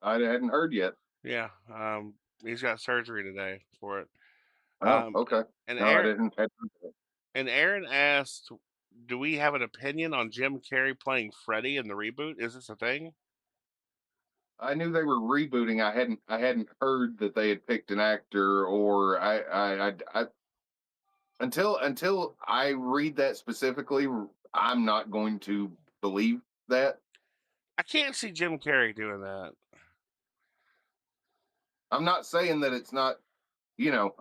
I hadn't heard yet. Yeah. He's got surgery today for it. Oh, Um, okay. and No, I Aaron didn't. and Aaron asked, "Do we have an opinion on Jim Carrey playing Freddy in the reboot? Is this a thing?" I knew they were rebooting. I hadn't heard that they had picked an actor, or I until I read that specifically, I'm not going to believe that. I can't see Jim Carrey doing that. I'm not saying that it's not,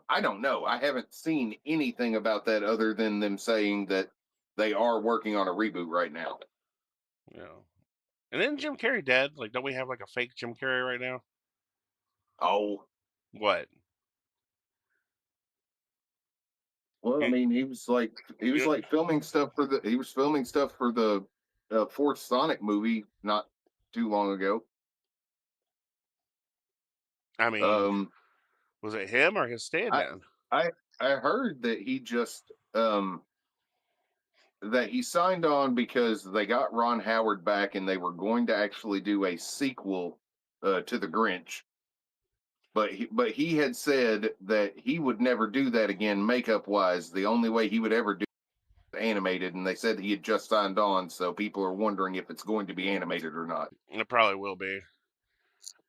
I don't know. I haven't seen anything about that other than them saying that they are working on a reboot right now. You know. And then Jim Carrey dead. Like, don't we have like a fake Jim Carrey right now? Oh, What? well, I You, mean, he was like filming stuff for the fourth Sonic movie not too long ago. I mean, Um, was it him or his I stand-in? I I heard that he signed on because they got Ron Howard back and they were going to actually do a sequel to The Grinch. But he had said that he would never do that again makeup wise. The only way he would ever do it animated, and they said he had just signed on, so people are wondering if it's going to be animated or not. It probably will be.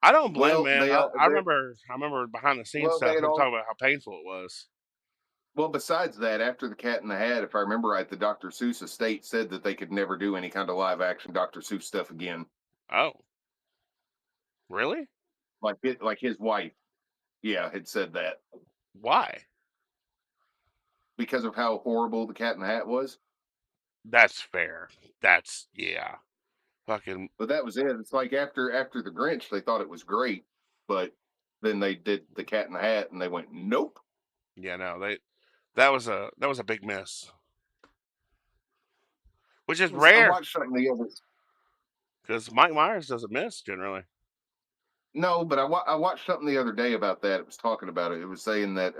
I don't blame Well, man. they I remember behind the scenes well they stuff. had Him all talking about how painful it was. well besides that, after the Cat in the Hat, if I remember right, the Dr. Seuss estate said that they could never do any kind of live action Dr. Seuss stuff again. Oh, really? Like his wife, yeah, had said that Why? because of how horrible the Cat in the Hat was. That's fair. That's yeah. Fucking But that was it. It's like after the Grinch, they thought it was great, but then they did the Cat in the Hat, and they went, nope. yeah. No, that was a big miss, which is I rare watched something the other because Mike Myers doesn't miss generally. no, but I watched something the other day about that. It was talking about it. It was saying that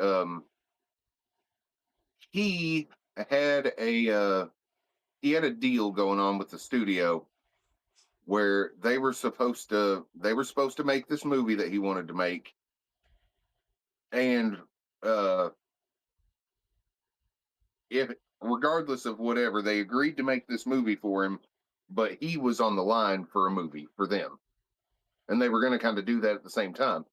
he had a deal going on with the studio where they were supposed to make this movie that he wanted to make, and uh if regardless of whatever, they agreed to make this movie for him, but he was on the line for a movie for them, and they were going to kind of do that at the same time.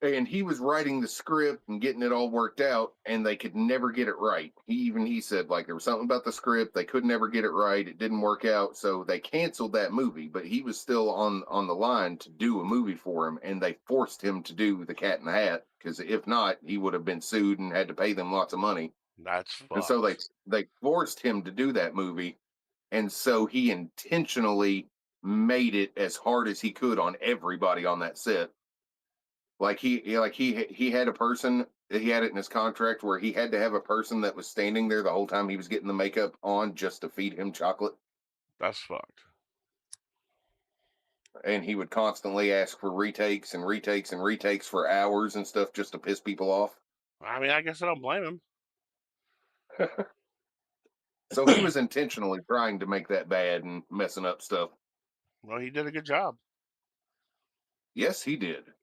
and he was writing the script and getting it all worked out, and they could never get it right. He said like there was something about the script they could never get it right. It didn't work out, so they canceled that movie. But he was still on the line to do a movie for him, and they forced him to do The Cat in the Hat because if not, he would have been sued and had to pay them lots of money. That's And so fucked. they forced him to do that movie, and so he intentionally made it as hard as he could on everybody on that set. Like he had a person, he had it in his contract where he had to have a person that was standing there the whole time he was getting the makeup on just to feed him chocolate, That's fucked. and he would constantly ask for retakes and retakes and retakes for hours and stuff just to piss people off. I mean, I guess I don't blame him. So he was intentionally trying to make that bad and messing up stuff. Well, he did a good job. Yes, he did.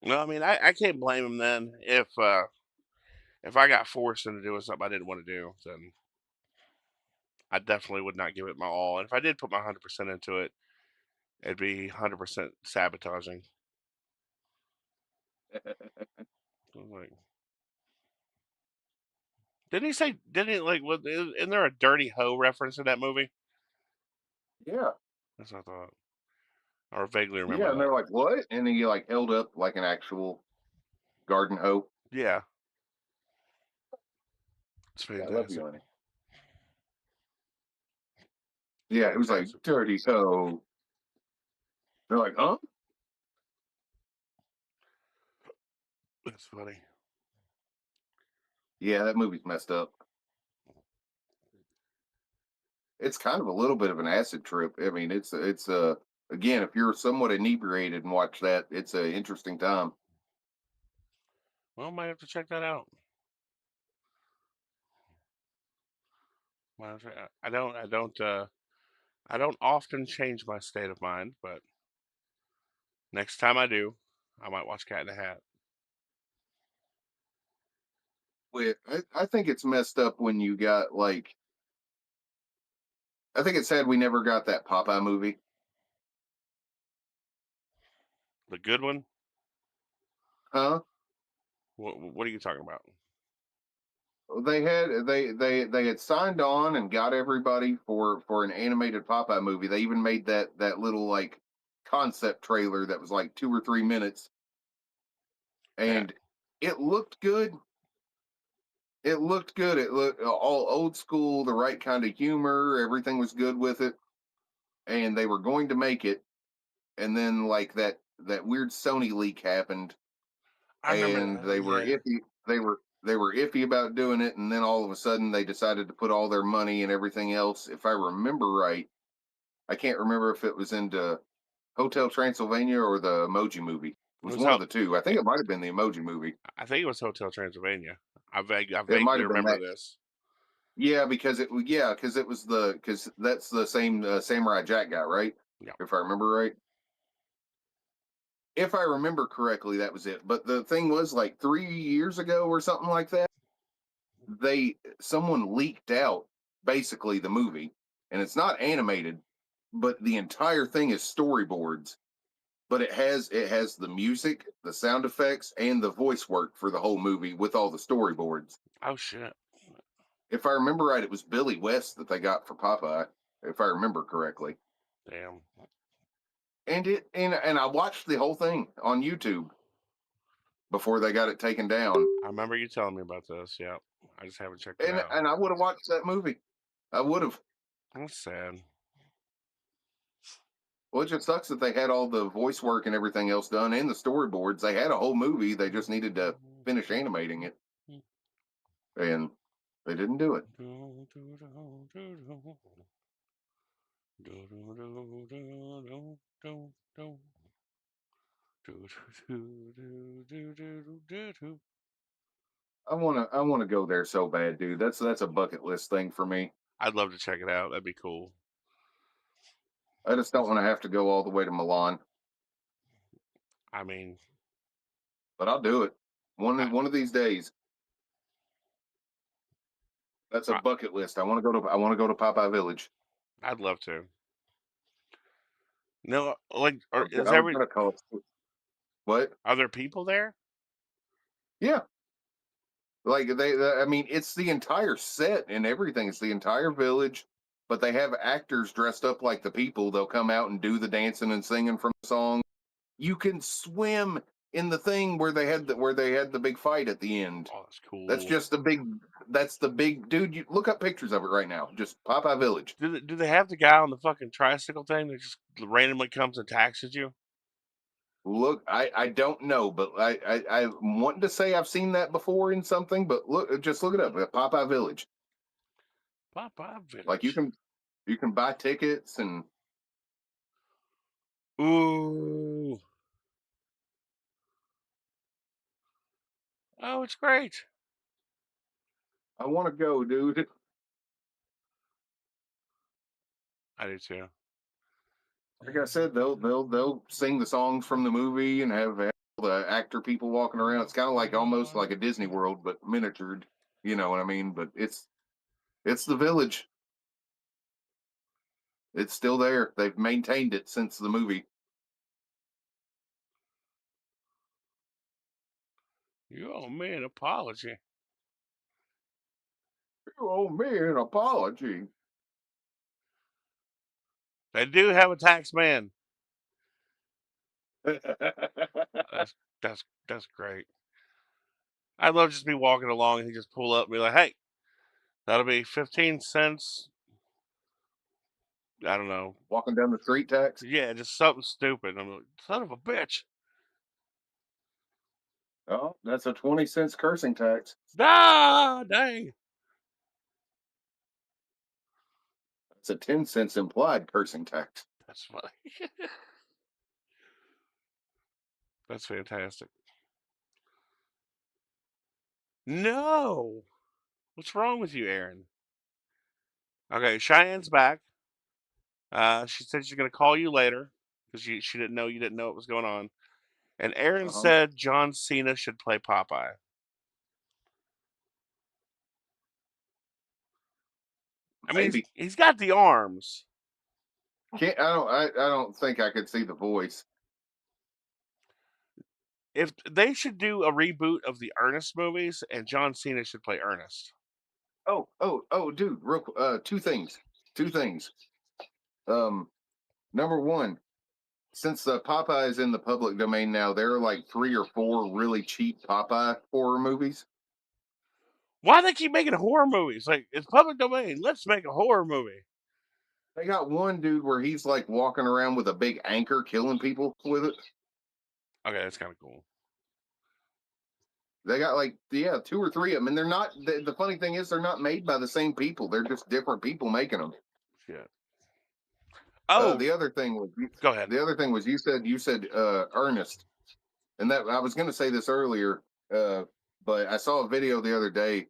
No, I mean, I can't blame him then. If I got forced into doing something I didn't want to do, then I definitely would not give it my all. And if I did put my 100% into it, it'd be 100% sabotaging. Like, didn't he say? Didn't he like? Isn't there a dirty hoe reference in that movie? Yeah, That's what I thought, or vaguely remember yeah, and that. they're like, "What?" And he like held up like an actual garden hoe. Yeah, it's Yeah, I love you, fantastic. honey. Yeah, it was like Fantastic. dirty hoe. They're like, "Huh?" That's funny. Yeah, that movie's messed up. It's kind of a little bit of an acid trip. I mean, it's again, if you're somewhat inebriated and watch that, it's an interesting time. Well, might have to check that out. I don't. I don't. I don't often change my state of mind, but next time I do, I might watch Cat in the Hat. I think it's messed up when you got like, I think it's sad we never got that Popeye movie, The good one. huh? What are you talking about? They had signed on and got everybody for an animated Popeye movie. They even made that little like concept trailer that was like 2 or 3 minutes, Yeah, and it looked good. It looked good. It looked all old school, the right kind of humor. Everything was good with it, and they were going to make it. And then like that weird Sony leak happened, I remember and that. they were Yeah, iffy. They were iffy about doing it, and then all of a sudden they decided to put all their money and everything else. If I remember right, I can't remember if it was into Hotel Transylvania or the Emoji Movie. It it was was one of out. the two. I think it might have been the Emoji Movie. I think it was Hotel Transylvania. I It might vaguely have been remember that. this. Yeah, because it was because that's the same Samurai Jack guy, right? Yeah, If I remember right. If I remember correctly, that was it. But the thing was, like 3 years ago or something like that, someone leaked out basically the movie, and it's not animated, but the entire thing is storyboards. But it has the music, the sound effects, and the voice work for the whole movie with all the storyboards. oh shit. If I remember right, it was Billy West that they got for Popeye, if I remember correctly. Damn. And I watched the whole thing on YouTube before they got it taken down. I remember you telling me about this. Yeah, I just haven't checked it And out. and I would have watched that movie. I would have. That's sad. Well, it just sucks that they had all the voice work and everything else done and the storyboards. They had a whole movie. They just needed to finish animating it, and they didn't do it. I wanna go there so bad, dude. That's a bucket list thing for me. I'd love to check it out. That'd be cool. I just don't want to have to go all the way to Milan, I mean, but I'll do it I, one of these days. That's a I bucket list. I want to go to Popeye Village. I'd love to. No, like, I or was, is I was every gonna call it what? are there people there? Yeah, like I mean, it's the entire set and everything. It's the entire village, but they have actors dressed up like the people. They'll come out and do the dancing and singing from the song. You can swim in the thing where they had the big fight at the end. Oh, that's That's cool. just the big. That's the big dude. You look up pictures of it right now. Just Popeye Village. Do they have the guy on the fucking tricycle thing that just randomly comes and taxes you? Look, I don't know, but I'm wanting to say I've seen that before in something. But look, just look it up. Popeye Village. Popeye Like Village. you can buy tickets and Ooh. Oh, it's great. I want to go, dude. I do too. Like I said, they'll sing the songs from the movie and have the actor people walking around. It's kind of like almost like a Disney World, but miniatured. You know what I mean? But it's the village. It's still there. They've maintained it since the movie. You owe me an apology. You owe me an apology. They do have a tax man. That's that's great. I'd love to just be walking along and he just pull up and be like, "Hey, that'll be 15 cents." I don't know. Walking down the street tax. Yeah, just something stupid. I'm like, son of a bitch. Oh, that's a 20 cents cursing tax. Ah, dang. That's a 10 cents implied cursing tax. That's funny. That's fantastic. No. What's wrong with you, Aaron? Okay, Cheyenne's back. She said she's gonna call you later because she didn't know you didn't know what was going on. And Aaron Uh-huh. said John Cena should play Popeye. I mean, Maybe. he's got the arms. Can't I don't think I could see the voice. If they should do a reboot of the Ernest movies, and John Cena should play Ernest. Oh, dude, two things. Two things. Number one, since the Popeye is in the public domain now, there are like 3 or 4 really cheap Popeye horror movies. Why they keep making horror movies? Like, it's public domain. Let's make a horror movie. They got one dude where he's like walking around with a big anchor killing people with it. Okay, that's kind of cool. They got like 2 or 3 of them, and they're not. The funny thing is, they're not made by the same people. They're just different people making them. Shit. Oh, The other thing was go ahead. you said Ernest, and that I was going to say this earlier, but I saw a video the other day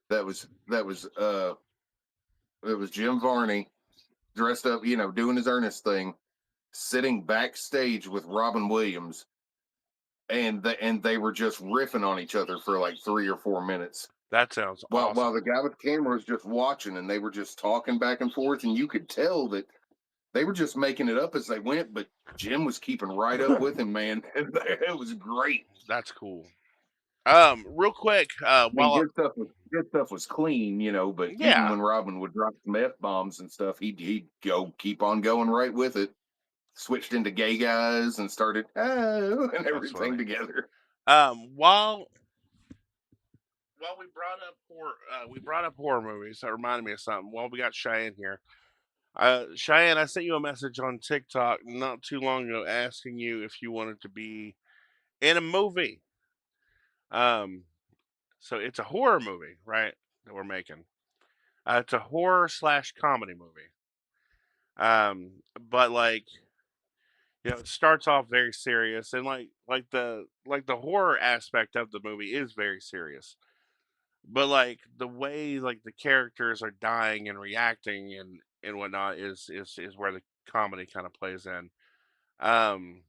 that was it was Jim Varney dressed up, doing his Ernest thing, sitting backstage with Robin Williams, and they were just riffing on each other for like 3 or 4 minutes. That sounds While awesome. the guy with the camera was just watching, and they were just talking back and forth, and you could tell that they were just making it up as they went, but Jim was keeping right up with him, man. It was great. That's cool. Real quick, I mean, while good stuff was clean, but even yeah, when Robin would drop some F bombs and stuff, he'd go keep on going right with it. Switched into gay guys and started and that's everything funny. together. While we brought up horror movies. That reminded me of something. While we got Cheyenne here, Cheyenne, I sent you a message on TikTok not too long ago asking you if you wanted to be in a movie. Um, so it's a horror movie, right? That we're making. It's a horror slash comedy movie. But like it starts off very serious, and like the horror aspect of the movie is very serious. But like the way like the characters are dying and reacting and whatnot is where the comedy kind of plays in. Um,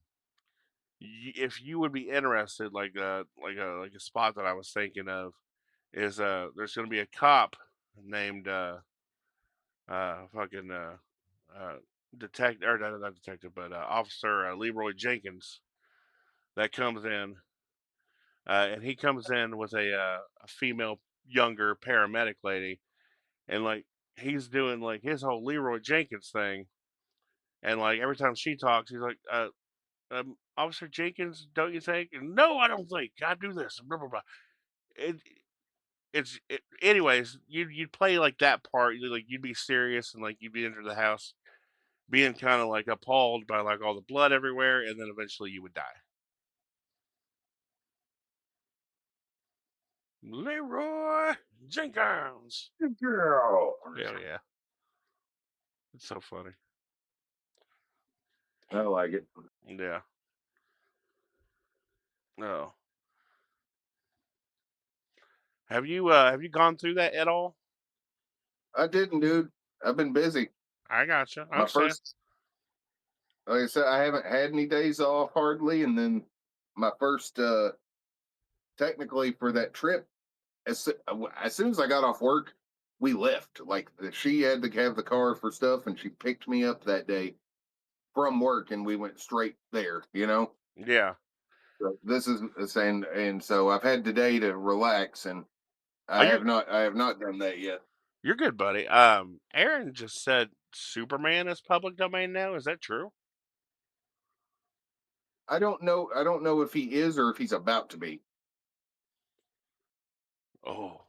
if you would be interested, like a spot that I was thinking of is there's going to be a cop named fucking detective, or not detective, but Officer Leroy Jenkins that comes in, and he comes in with a female, younger paramedic lady, and like he's doing like his whole Leroy Jenkins thing, and like every time she talks, he's like, Officer Jenkins, don't you think? And, no, I don't think. I do this. Blah blah blah. It, anyways, you'd play like that part. Like you'd be serious and like you'd be into the house, being kind of like appalled by like all the blood everywhere, and then eventually you would die. Leroy Jenkins. Girl. Hell yeah, it's so funny. I like it. Yeah. Oh, have you gone through that at all? I didn't, dude. I've been busy. I gotcha. I My understand. first, like I said, I haven't had any days off hardly, and then my first, technically for that trip, as soon as I got off work, we left. Like she had to have the car for stuff, and she picked me up that day from work, and we went straight there. You know, Yeah. so this is and so I've had today to relax, and Oh, I have not done that yet. you're good, buddy. Aaron just said Superman is public domain now. Is that true? I don't know. I don't know if he is or if he's about to be. Oh,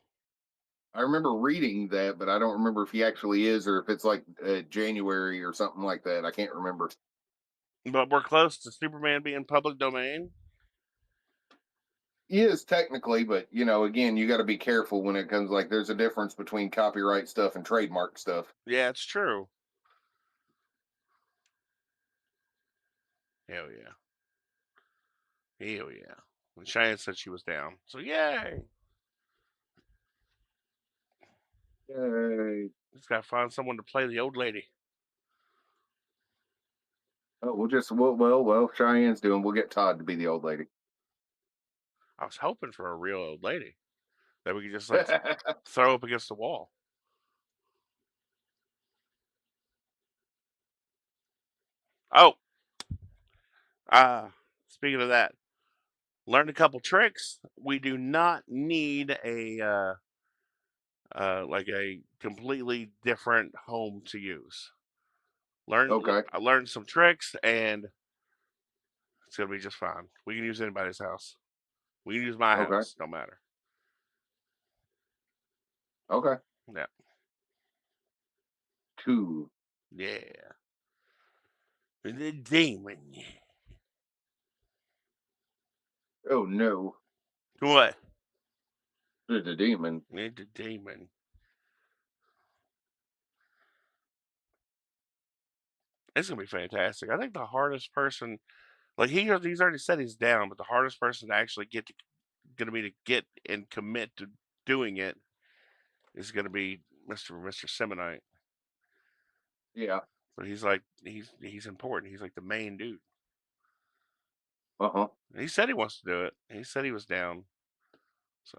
I remember reading that, but I don't remember if he actually is or if it's like January or something like that. I can't remember. but we're close to Superman being public domain. He is technically, but again, you got to be careful when it comes. Like, there's a difference between copyright stuff and trademark stuff. Yeah, it's true. Hell yeah. Hell yeah. And Cheyenne said she was down. So yay. Yay! Just gotta find someone to play the old lady. Oh, well. Cheyenne's doing. We'll get Todd to be the old lady. I was hoping for a real old lady that we could just like throw up against the wall. Oh, uh, speaking of that, learned a couple tricks. We do not need like a completely different home to use. Okay. I learned some tricks and it's gonna be just fine. We can use anybody's house. We can use my Okay. house. Don't matter. Okay. Yeah. Two. Yeah. The demon. Oh no, What? the demon. The demon. It's gonna be fantastic. I think the hardest person, like he's already said he's down, but the hardest person to actually gonna be to get and commit to doing it is gonna be Mr. Semonite. Yeah. But he's like he's important. He's like the main dude. Uh huh. He said he wants to do it. He said he was down. So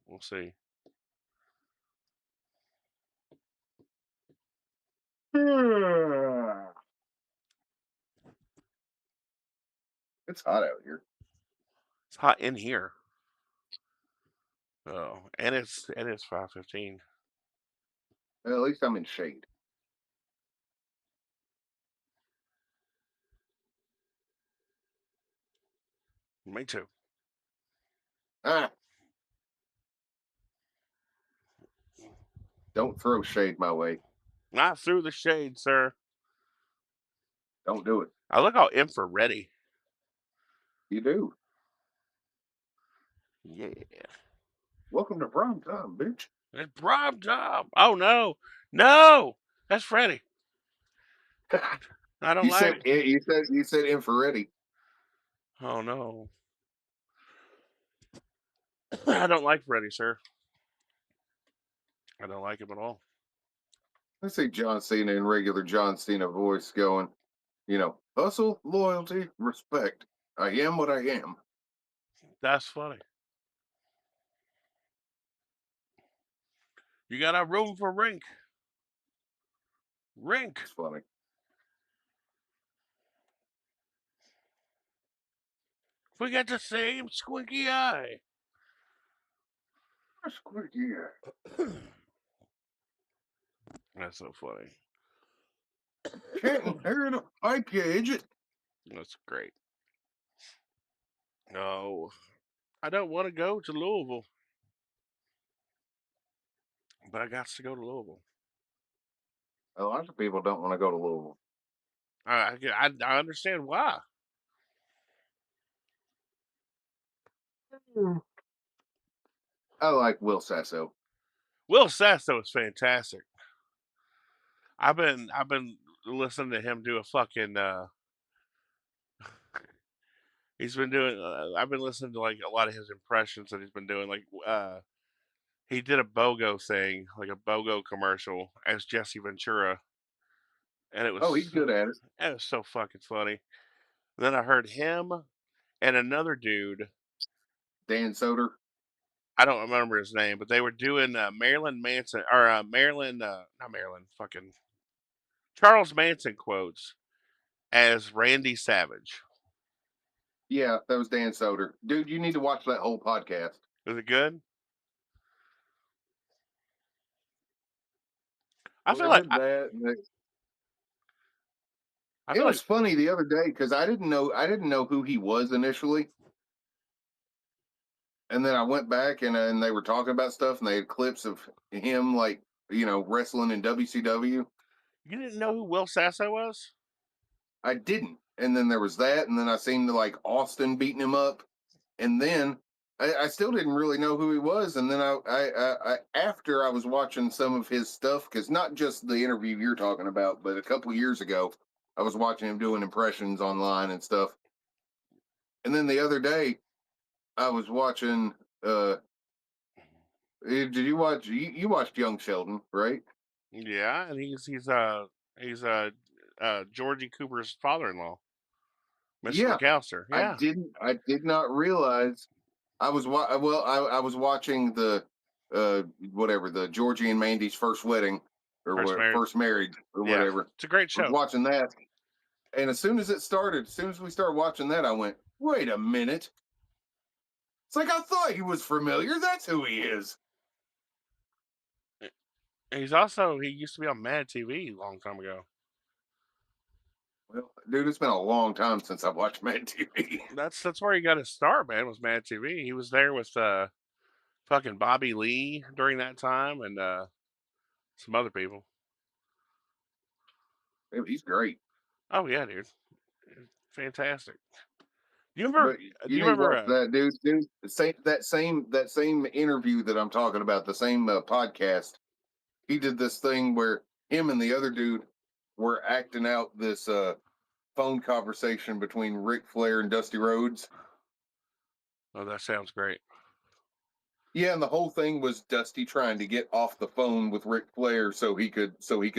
we'll see. It's hot out here. It's hot in here. Oh, and it's 5:15. At least I'm in shade. Me too. Ah, don't throw shade my way. Not through the shade, sir. Don't do it. I look all infrared. You do. Yeah. Welcome to prime time, bitch. It's prime time. Oh no. No. That's Freddy. I don't like it. You said infrared. Oh no. I don't like Freddy, sir. I don't like him at all. I see John Cena in regular John Cena voice going, hustle, loyalty, respect. I am what I am. That's funny. You got a room for Rink. Rink. It's funny. We got the same squinky eye. Squeaky. That's so funny. Can't inherit a pipe, you idiot. That's great. No, I don't want to go to Louisville, but I got to go to Louisville. A lot of people don't want to go to Louisville. I understand why. I like Will Sasso. Will Sasso is fantastic. I've been listening to him do a fucking. He's been doing. I've been listening to like a lot of his impressions that he's been doing. Like he did a BOGO thing, like a BOGO commercial as Jesse Ventura, and Oh, he's good at it. it was so fucking funny. Then I heard him and another dude. Dan Soder. I don't remember his name, but they were doing Marilyn Manson or Marilyn, not Marilyn, fucking Charles Manson quotes as Randy Savage. Yeah, that was Dan Soder. Dude, you need to watch that whole podcast. Is it good? I feel Well, like they did that. I It feel like was funny the other day because I didn't know who he was initially, and then I went back and they were talking about stuff and they had clips of him like wrestling in WCW. you didn't know who Will Sasso was. I didn't, and then there was that, and then I seen like Austin beating him up, and then I still didn't really know who he was, and then I after I was watching some of his stuff because not just the interview you're talking about, but a couple years ago I was watching him doing impressions online and stuff, and then the other day I was watching. Did you watch? You watched Young Sheldon, right? Yeah, and he's Georgie Cooper's father-in-law, Mr. Yeah, McAllister. Yeah, I did not realize I was watching the whatever the Georgie and Mandy's first wedding or first what marriage. first marriage or Yeah, whatever. it's a great I was show. watching that, and as soon as it started, as soon as we started watching that, I went, "Wait a minute! It's like I thought he was familiar. That's who he is." He used to be on Mad TV a long time ago. Well, dude, it's been a long time since I watched Mad TV. That's where he got his start, man. Was Mad TV. He was there with fucking Bobby Lee during that time and some other people. He's great. Oh yeah, dude, fantastic. Do you remember? But Do you you need to watch remember? that, dude. Dude, that same interview that I'm talking about, the same podcast. He did this thing where him and the other dude were acting out this phone conversation between Ric Flair and Dusty Rhodes. Oh, that sounds great. Yeah, and the whole thing was Dusty trying to get off the phone with Ric Flair so he could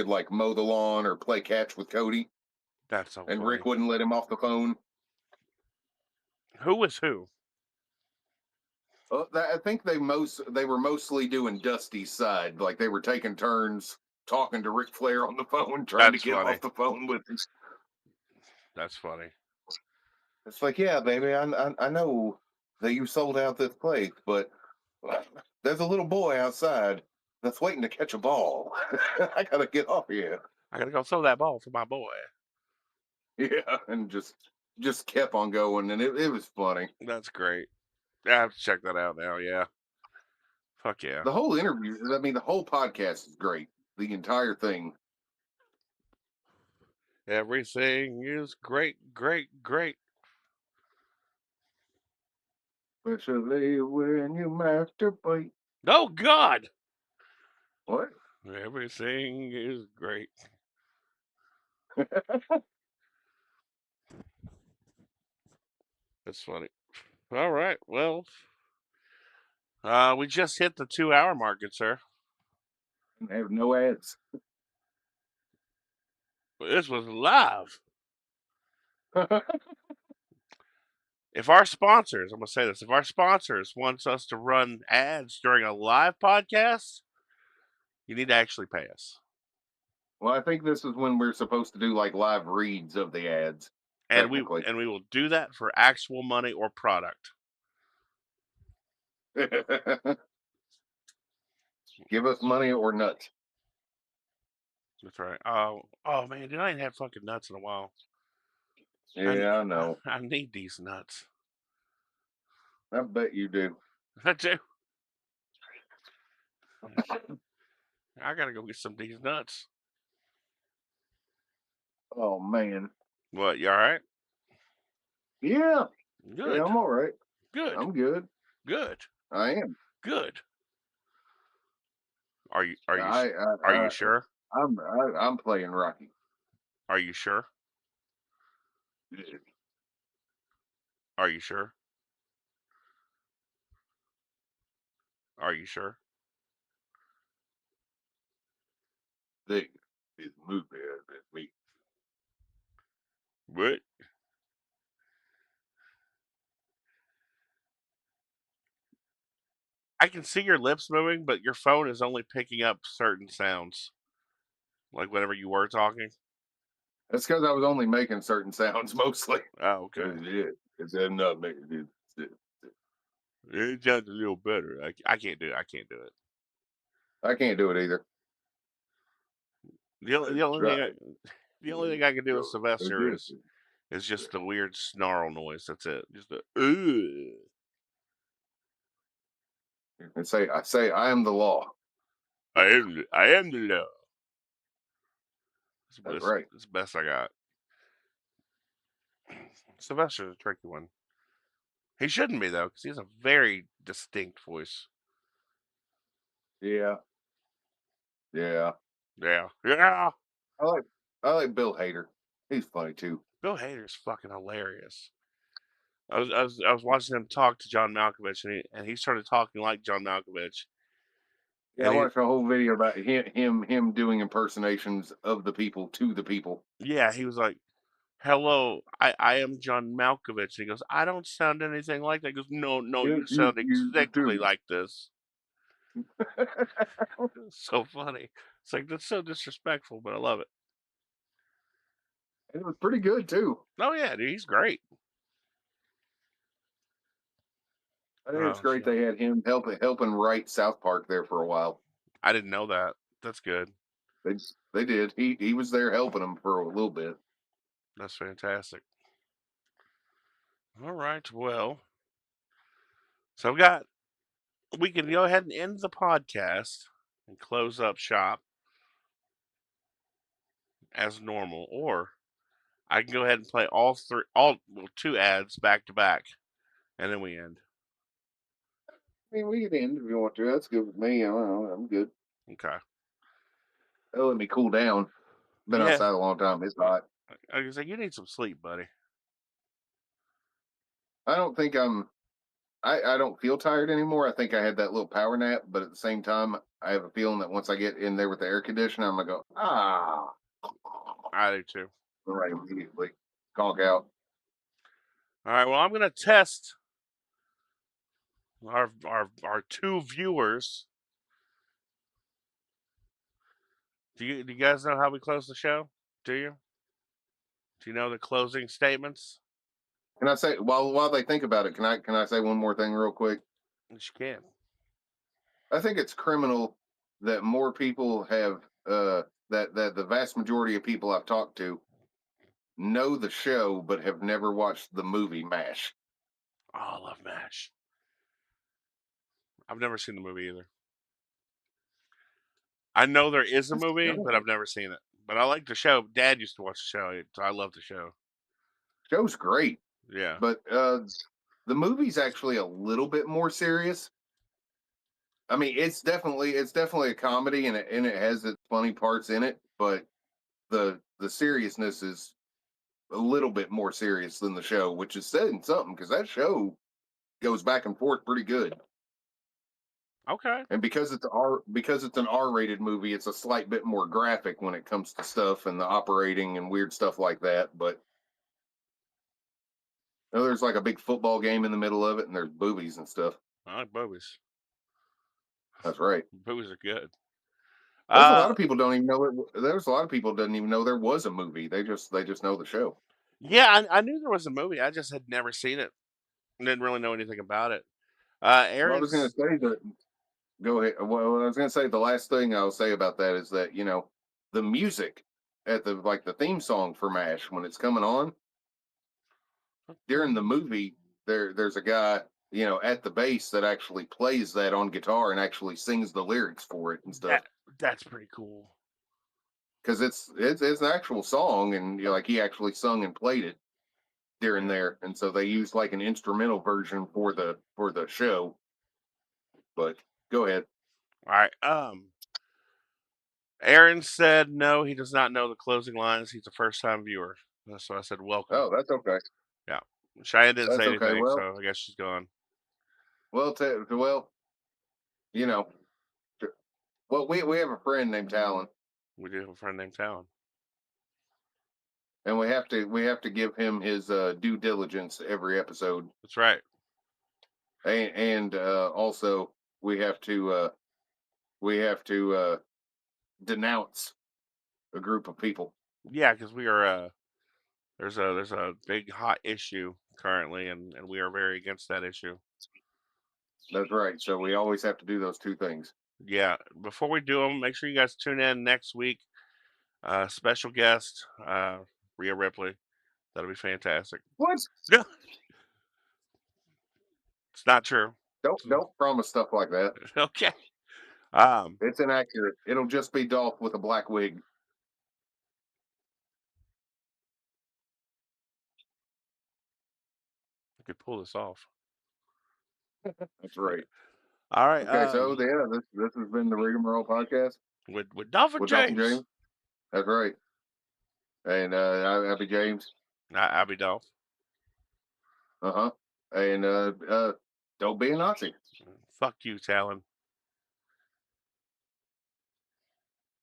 like mow the lawn or play catch with Cody, That's so and funny. Rick wouldn't let him off the phone. Who was who? I think they were mostly doing Dusty's side, like they were taking turns talking to Ric Flair on the phone, trying to That's get funny. off the phone with him. That's funny. It's like, yeah, baby, I know that you sold out this place, but there's a little boy outside that's waiting to catch a ball. I gotta get off here. I gotta go throw that ball for my boy. Yeah, and just kept on going, and it was funny. That's great. I have to check that out now. Yeah. Fuck yeah. The whole interview, I mean, the whole podcast is great. The entire thing. Everything is great, great, great. Especially when you masturbate. Oh God. What? Everything is great. That's funny. All right. Well, we just hit the 2 hour mark, good sir. And have no ads. This was live. If our sponsors, I'm gonna say this, if our sponsors wants us to run ads during a live podcast, you need to actually pay us. Well, I think this is when we're supposed to do like live reads of the ads. and technically. we will do that for actual money or product. Give us money or nuts. That's right. Oh man, dude, I ain't had fucking nuts in a while. Yeah, I know. I need these nuts. I bet you do. I do. I gotta go get some of these nuts. Oh man. What? You all right? Yeah. Good. Yeah, I'm all right. Good. I'm good. Good. I am. Good. Are you? Are you? I, Are I, you I sure? I'm playing Rocky. Are you sure? Are you sure? Are you sure? This movie has me. What? I can see your lips moving, but your phone is only picking up certain sounds. Like whenever you were talking. That's because I was only making certain sounds mostly. Oh, okay. It's enough making it. It sounds a little better. I can't do it. I can't do it. I can't do it either. The only the only thing I can do with Sylvester It is just the weird snarl noise. That's it. Just the ugh. And I say I am the law. I am the law. That's right. That's the best I got. Sylvester's a tricky one. He shouldn't be though, because he has a very distinct voice. Yeah. Yeah. Yeah, yeah. I like Bill Hader. He's funny too. Bill Hader's fucking hilarious. I was watching him talk to John Malkovich, and he started talking like John Malkovich. Yeah, I And he, watched a whole video about him doing impersonations of the people to the people. yeah, he was like, "Hello, I am John Malkovich." And he goes, "I don't sound anything like that." He goes, "No, you sound You exactly do. like this." So funny. It's like that's so disrespectful, but I love it. It was pretty good too. Oh yeah, dude, he's great. I think it's Oh great shit, they had him helping write South Park there for a while. I didn't know that. That's good. They did. He was there helping them for a little bit. That's fantastic. All right, well, so we can go ahead and end the podcast and close up shop as normal, or I can go ahead and play two ads back to back, and then we end. I mean, we can end if you want to. That's good with me. I don't know. I'm good. Okay. That'll let me cool down. Been Yeah. outside a long time. It's hot. I was like, you need some sleep, buddy. I don't think I don't feel tired anymore. I think I had that little power nap, but at the same time, I have a feeling that once I get in there with the air conditioner, I'm gonna go I do too. right immediately, conk out. All right. Well, I'm gonna test our two viewers. Do you guys know how we close the show? Do you? Do you know the closing statements? Can I say while they think about it? Can I say one more thing real quick? Yes, you can. I think it's criminal that more people have that the vast majority of people I've talked to know the show but have never watched the movie MASH. Oh, I love MASH. I've never seen the movie either. I know there is a movie, but I've never seen it. But I like the show. Dad used to watch the show, so I love the show. Show's great, Yeah. but the movie's actually a little bit more serious. I mean, it's definitely a comedy, and it has its funny parts in it, but the seriousness is a little bit more serious than the show, which is saying something because that show goes back and forth pretty good. Okay. And because it's an R-rated movie, it's a slight bit more graphic when it comes to stuff and the operating and weird stuff like that. But there's like a big football game in the middle of it, and there's boobies and stuff. I like boobies. That's right. Boobies are good. There's a lot of people don't even know it. There's a lot of people doesn't even know there was a movie. They just know the show. Yeah, I knew there was a movie. I just had never seen it. Didn't really know anything about it. Well, I was going to Aaron's. say that. Go ahead. Well, I was going to say the last thing I'll say about that is that the music at the theme song for MASH when it's coming on during the movie, there's a guy at the bass that actually plays that on guitar and actually sings the lyrics for it and stuff. That's pretty cool. Because it's an actual song, and like he actually sung and played it during there, and so they used like an instrumental version for the show. But go ahead. All right. Aaron said no, he does not know the closing lines. He's a first time viewer. So I said welcome. Oh, that's okay. Yeah. Cheyenne didn't That's say okay. anything, Well, so I guess she's gone. well, you know, well, we have a friend named Talon, We do have a friend named Talon. and we have to give him his due diligence every episode, That's right. and also we have to denounce a group of people. Yeah, because we are there's a big hot issue currently, and we are very against that issue. That's right. So we always have to do those two things. Yeah. Before we do them, make sure you guys tune in next week. Special guest, Rhea Ripley. That'll be fantastic. What? Yeah. It's not true. Don't promise stuff like that. Okay. It's inaccurate. It'll just be Dolph with a black wig. I could pull this off. That's right. All right. Okay, so yeah, this has been the Rigamarole podcast with Dolph and with Dolph and James. James. That's right. And I'll be James. I'll be Dolph. And don't be a Nazi. Fuck you, Talon.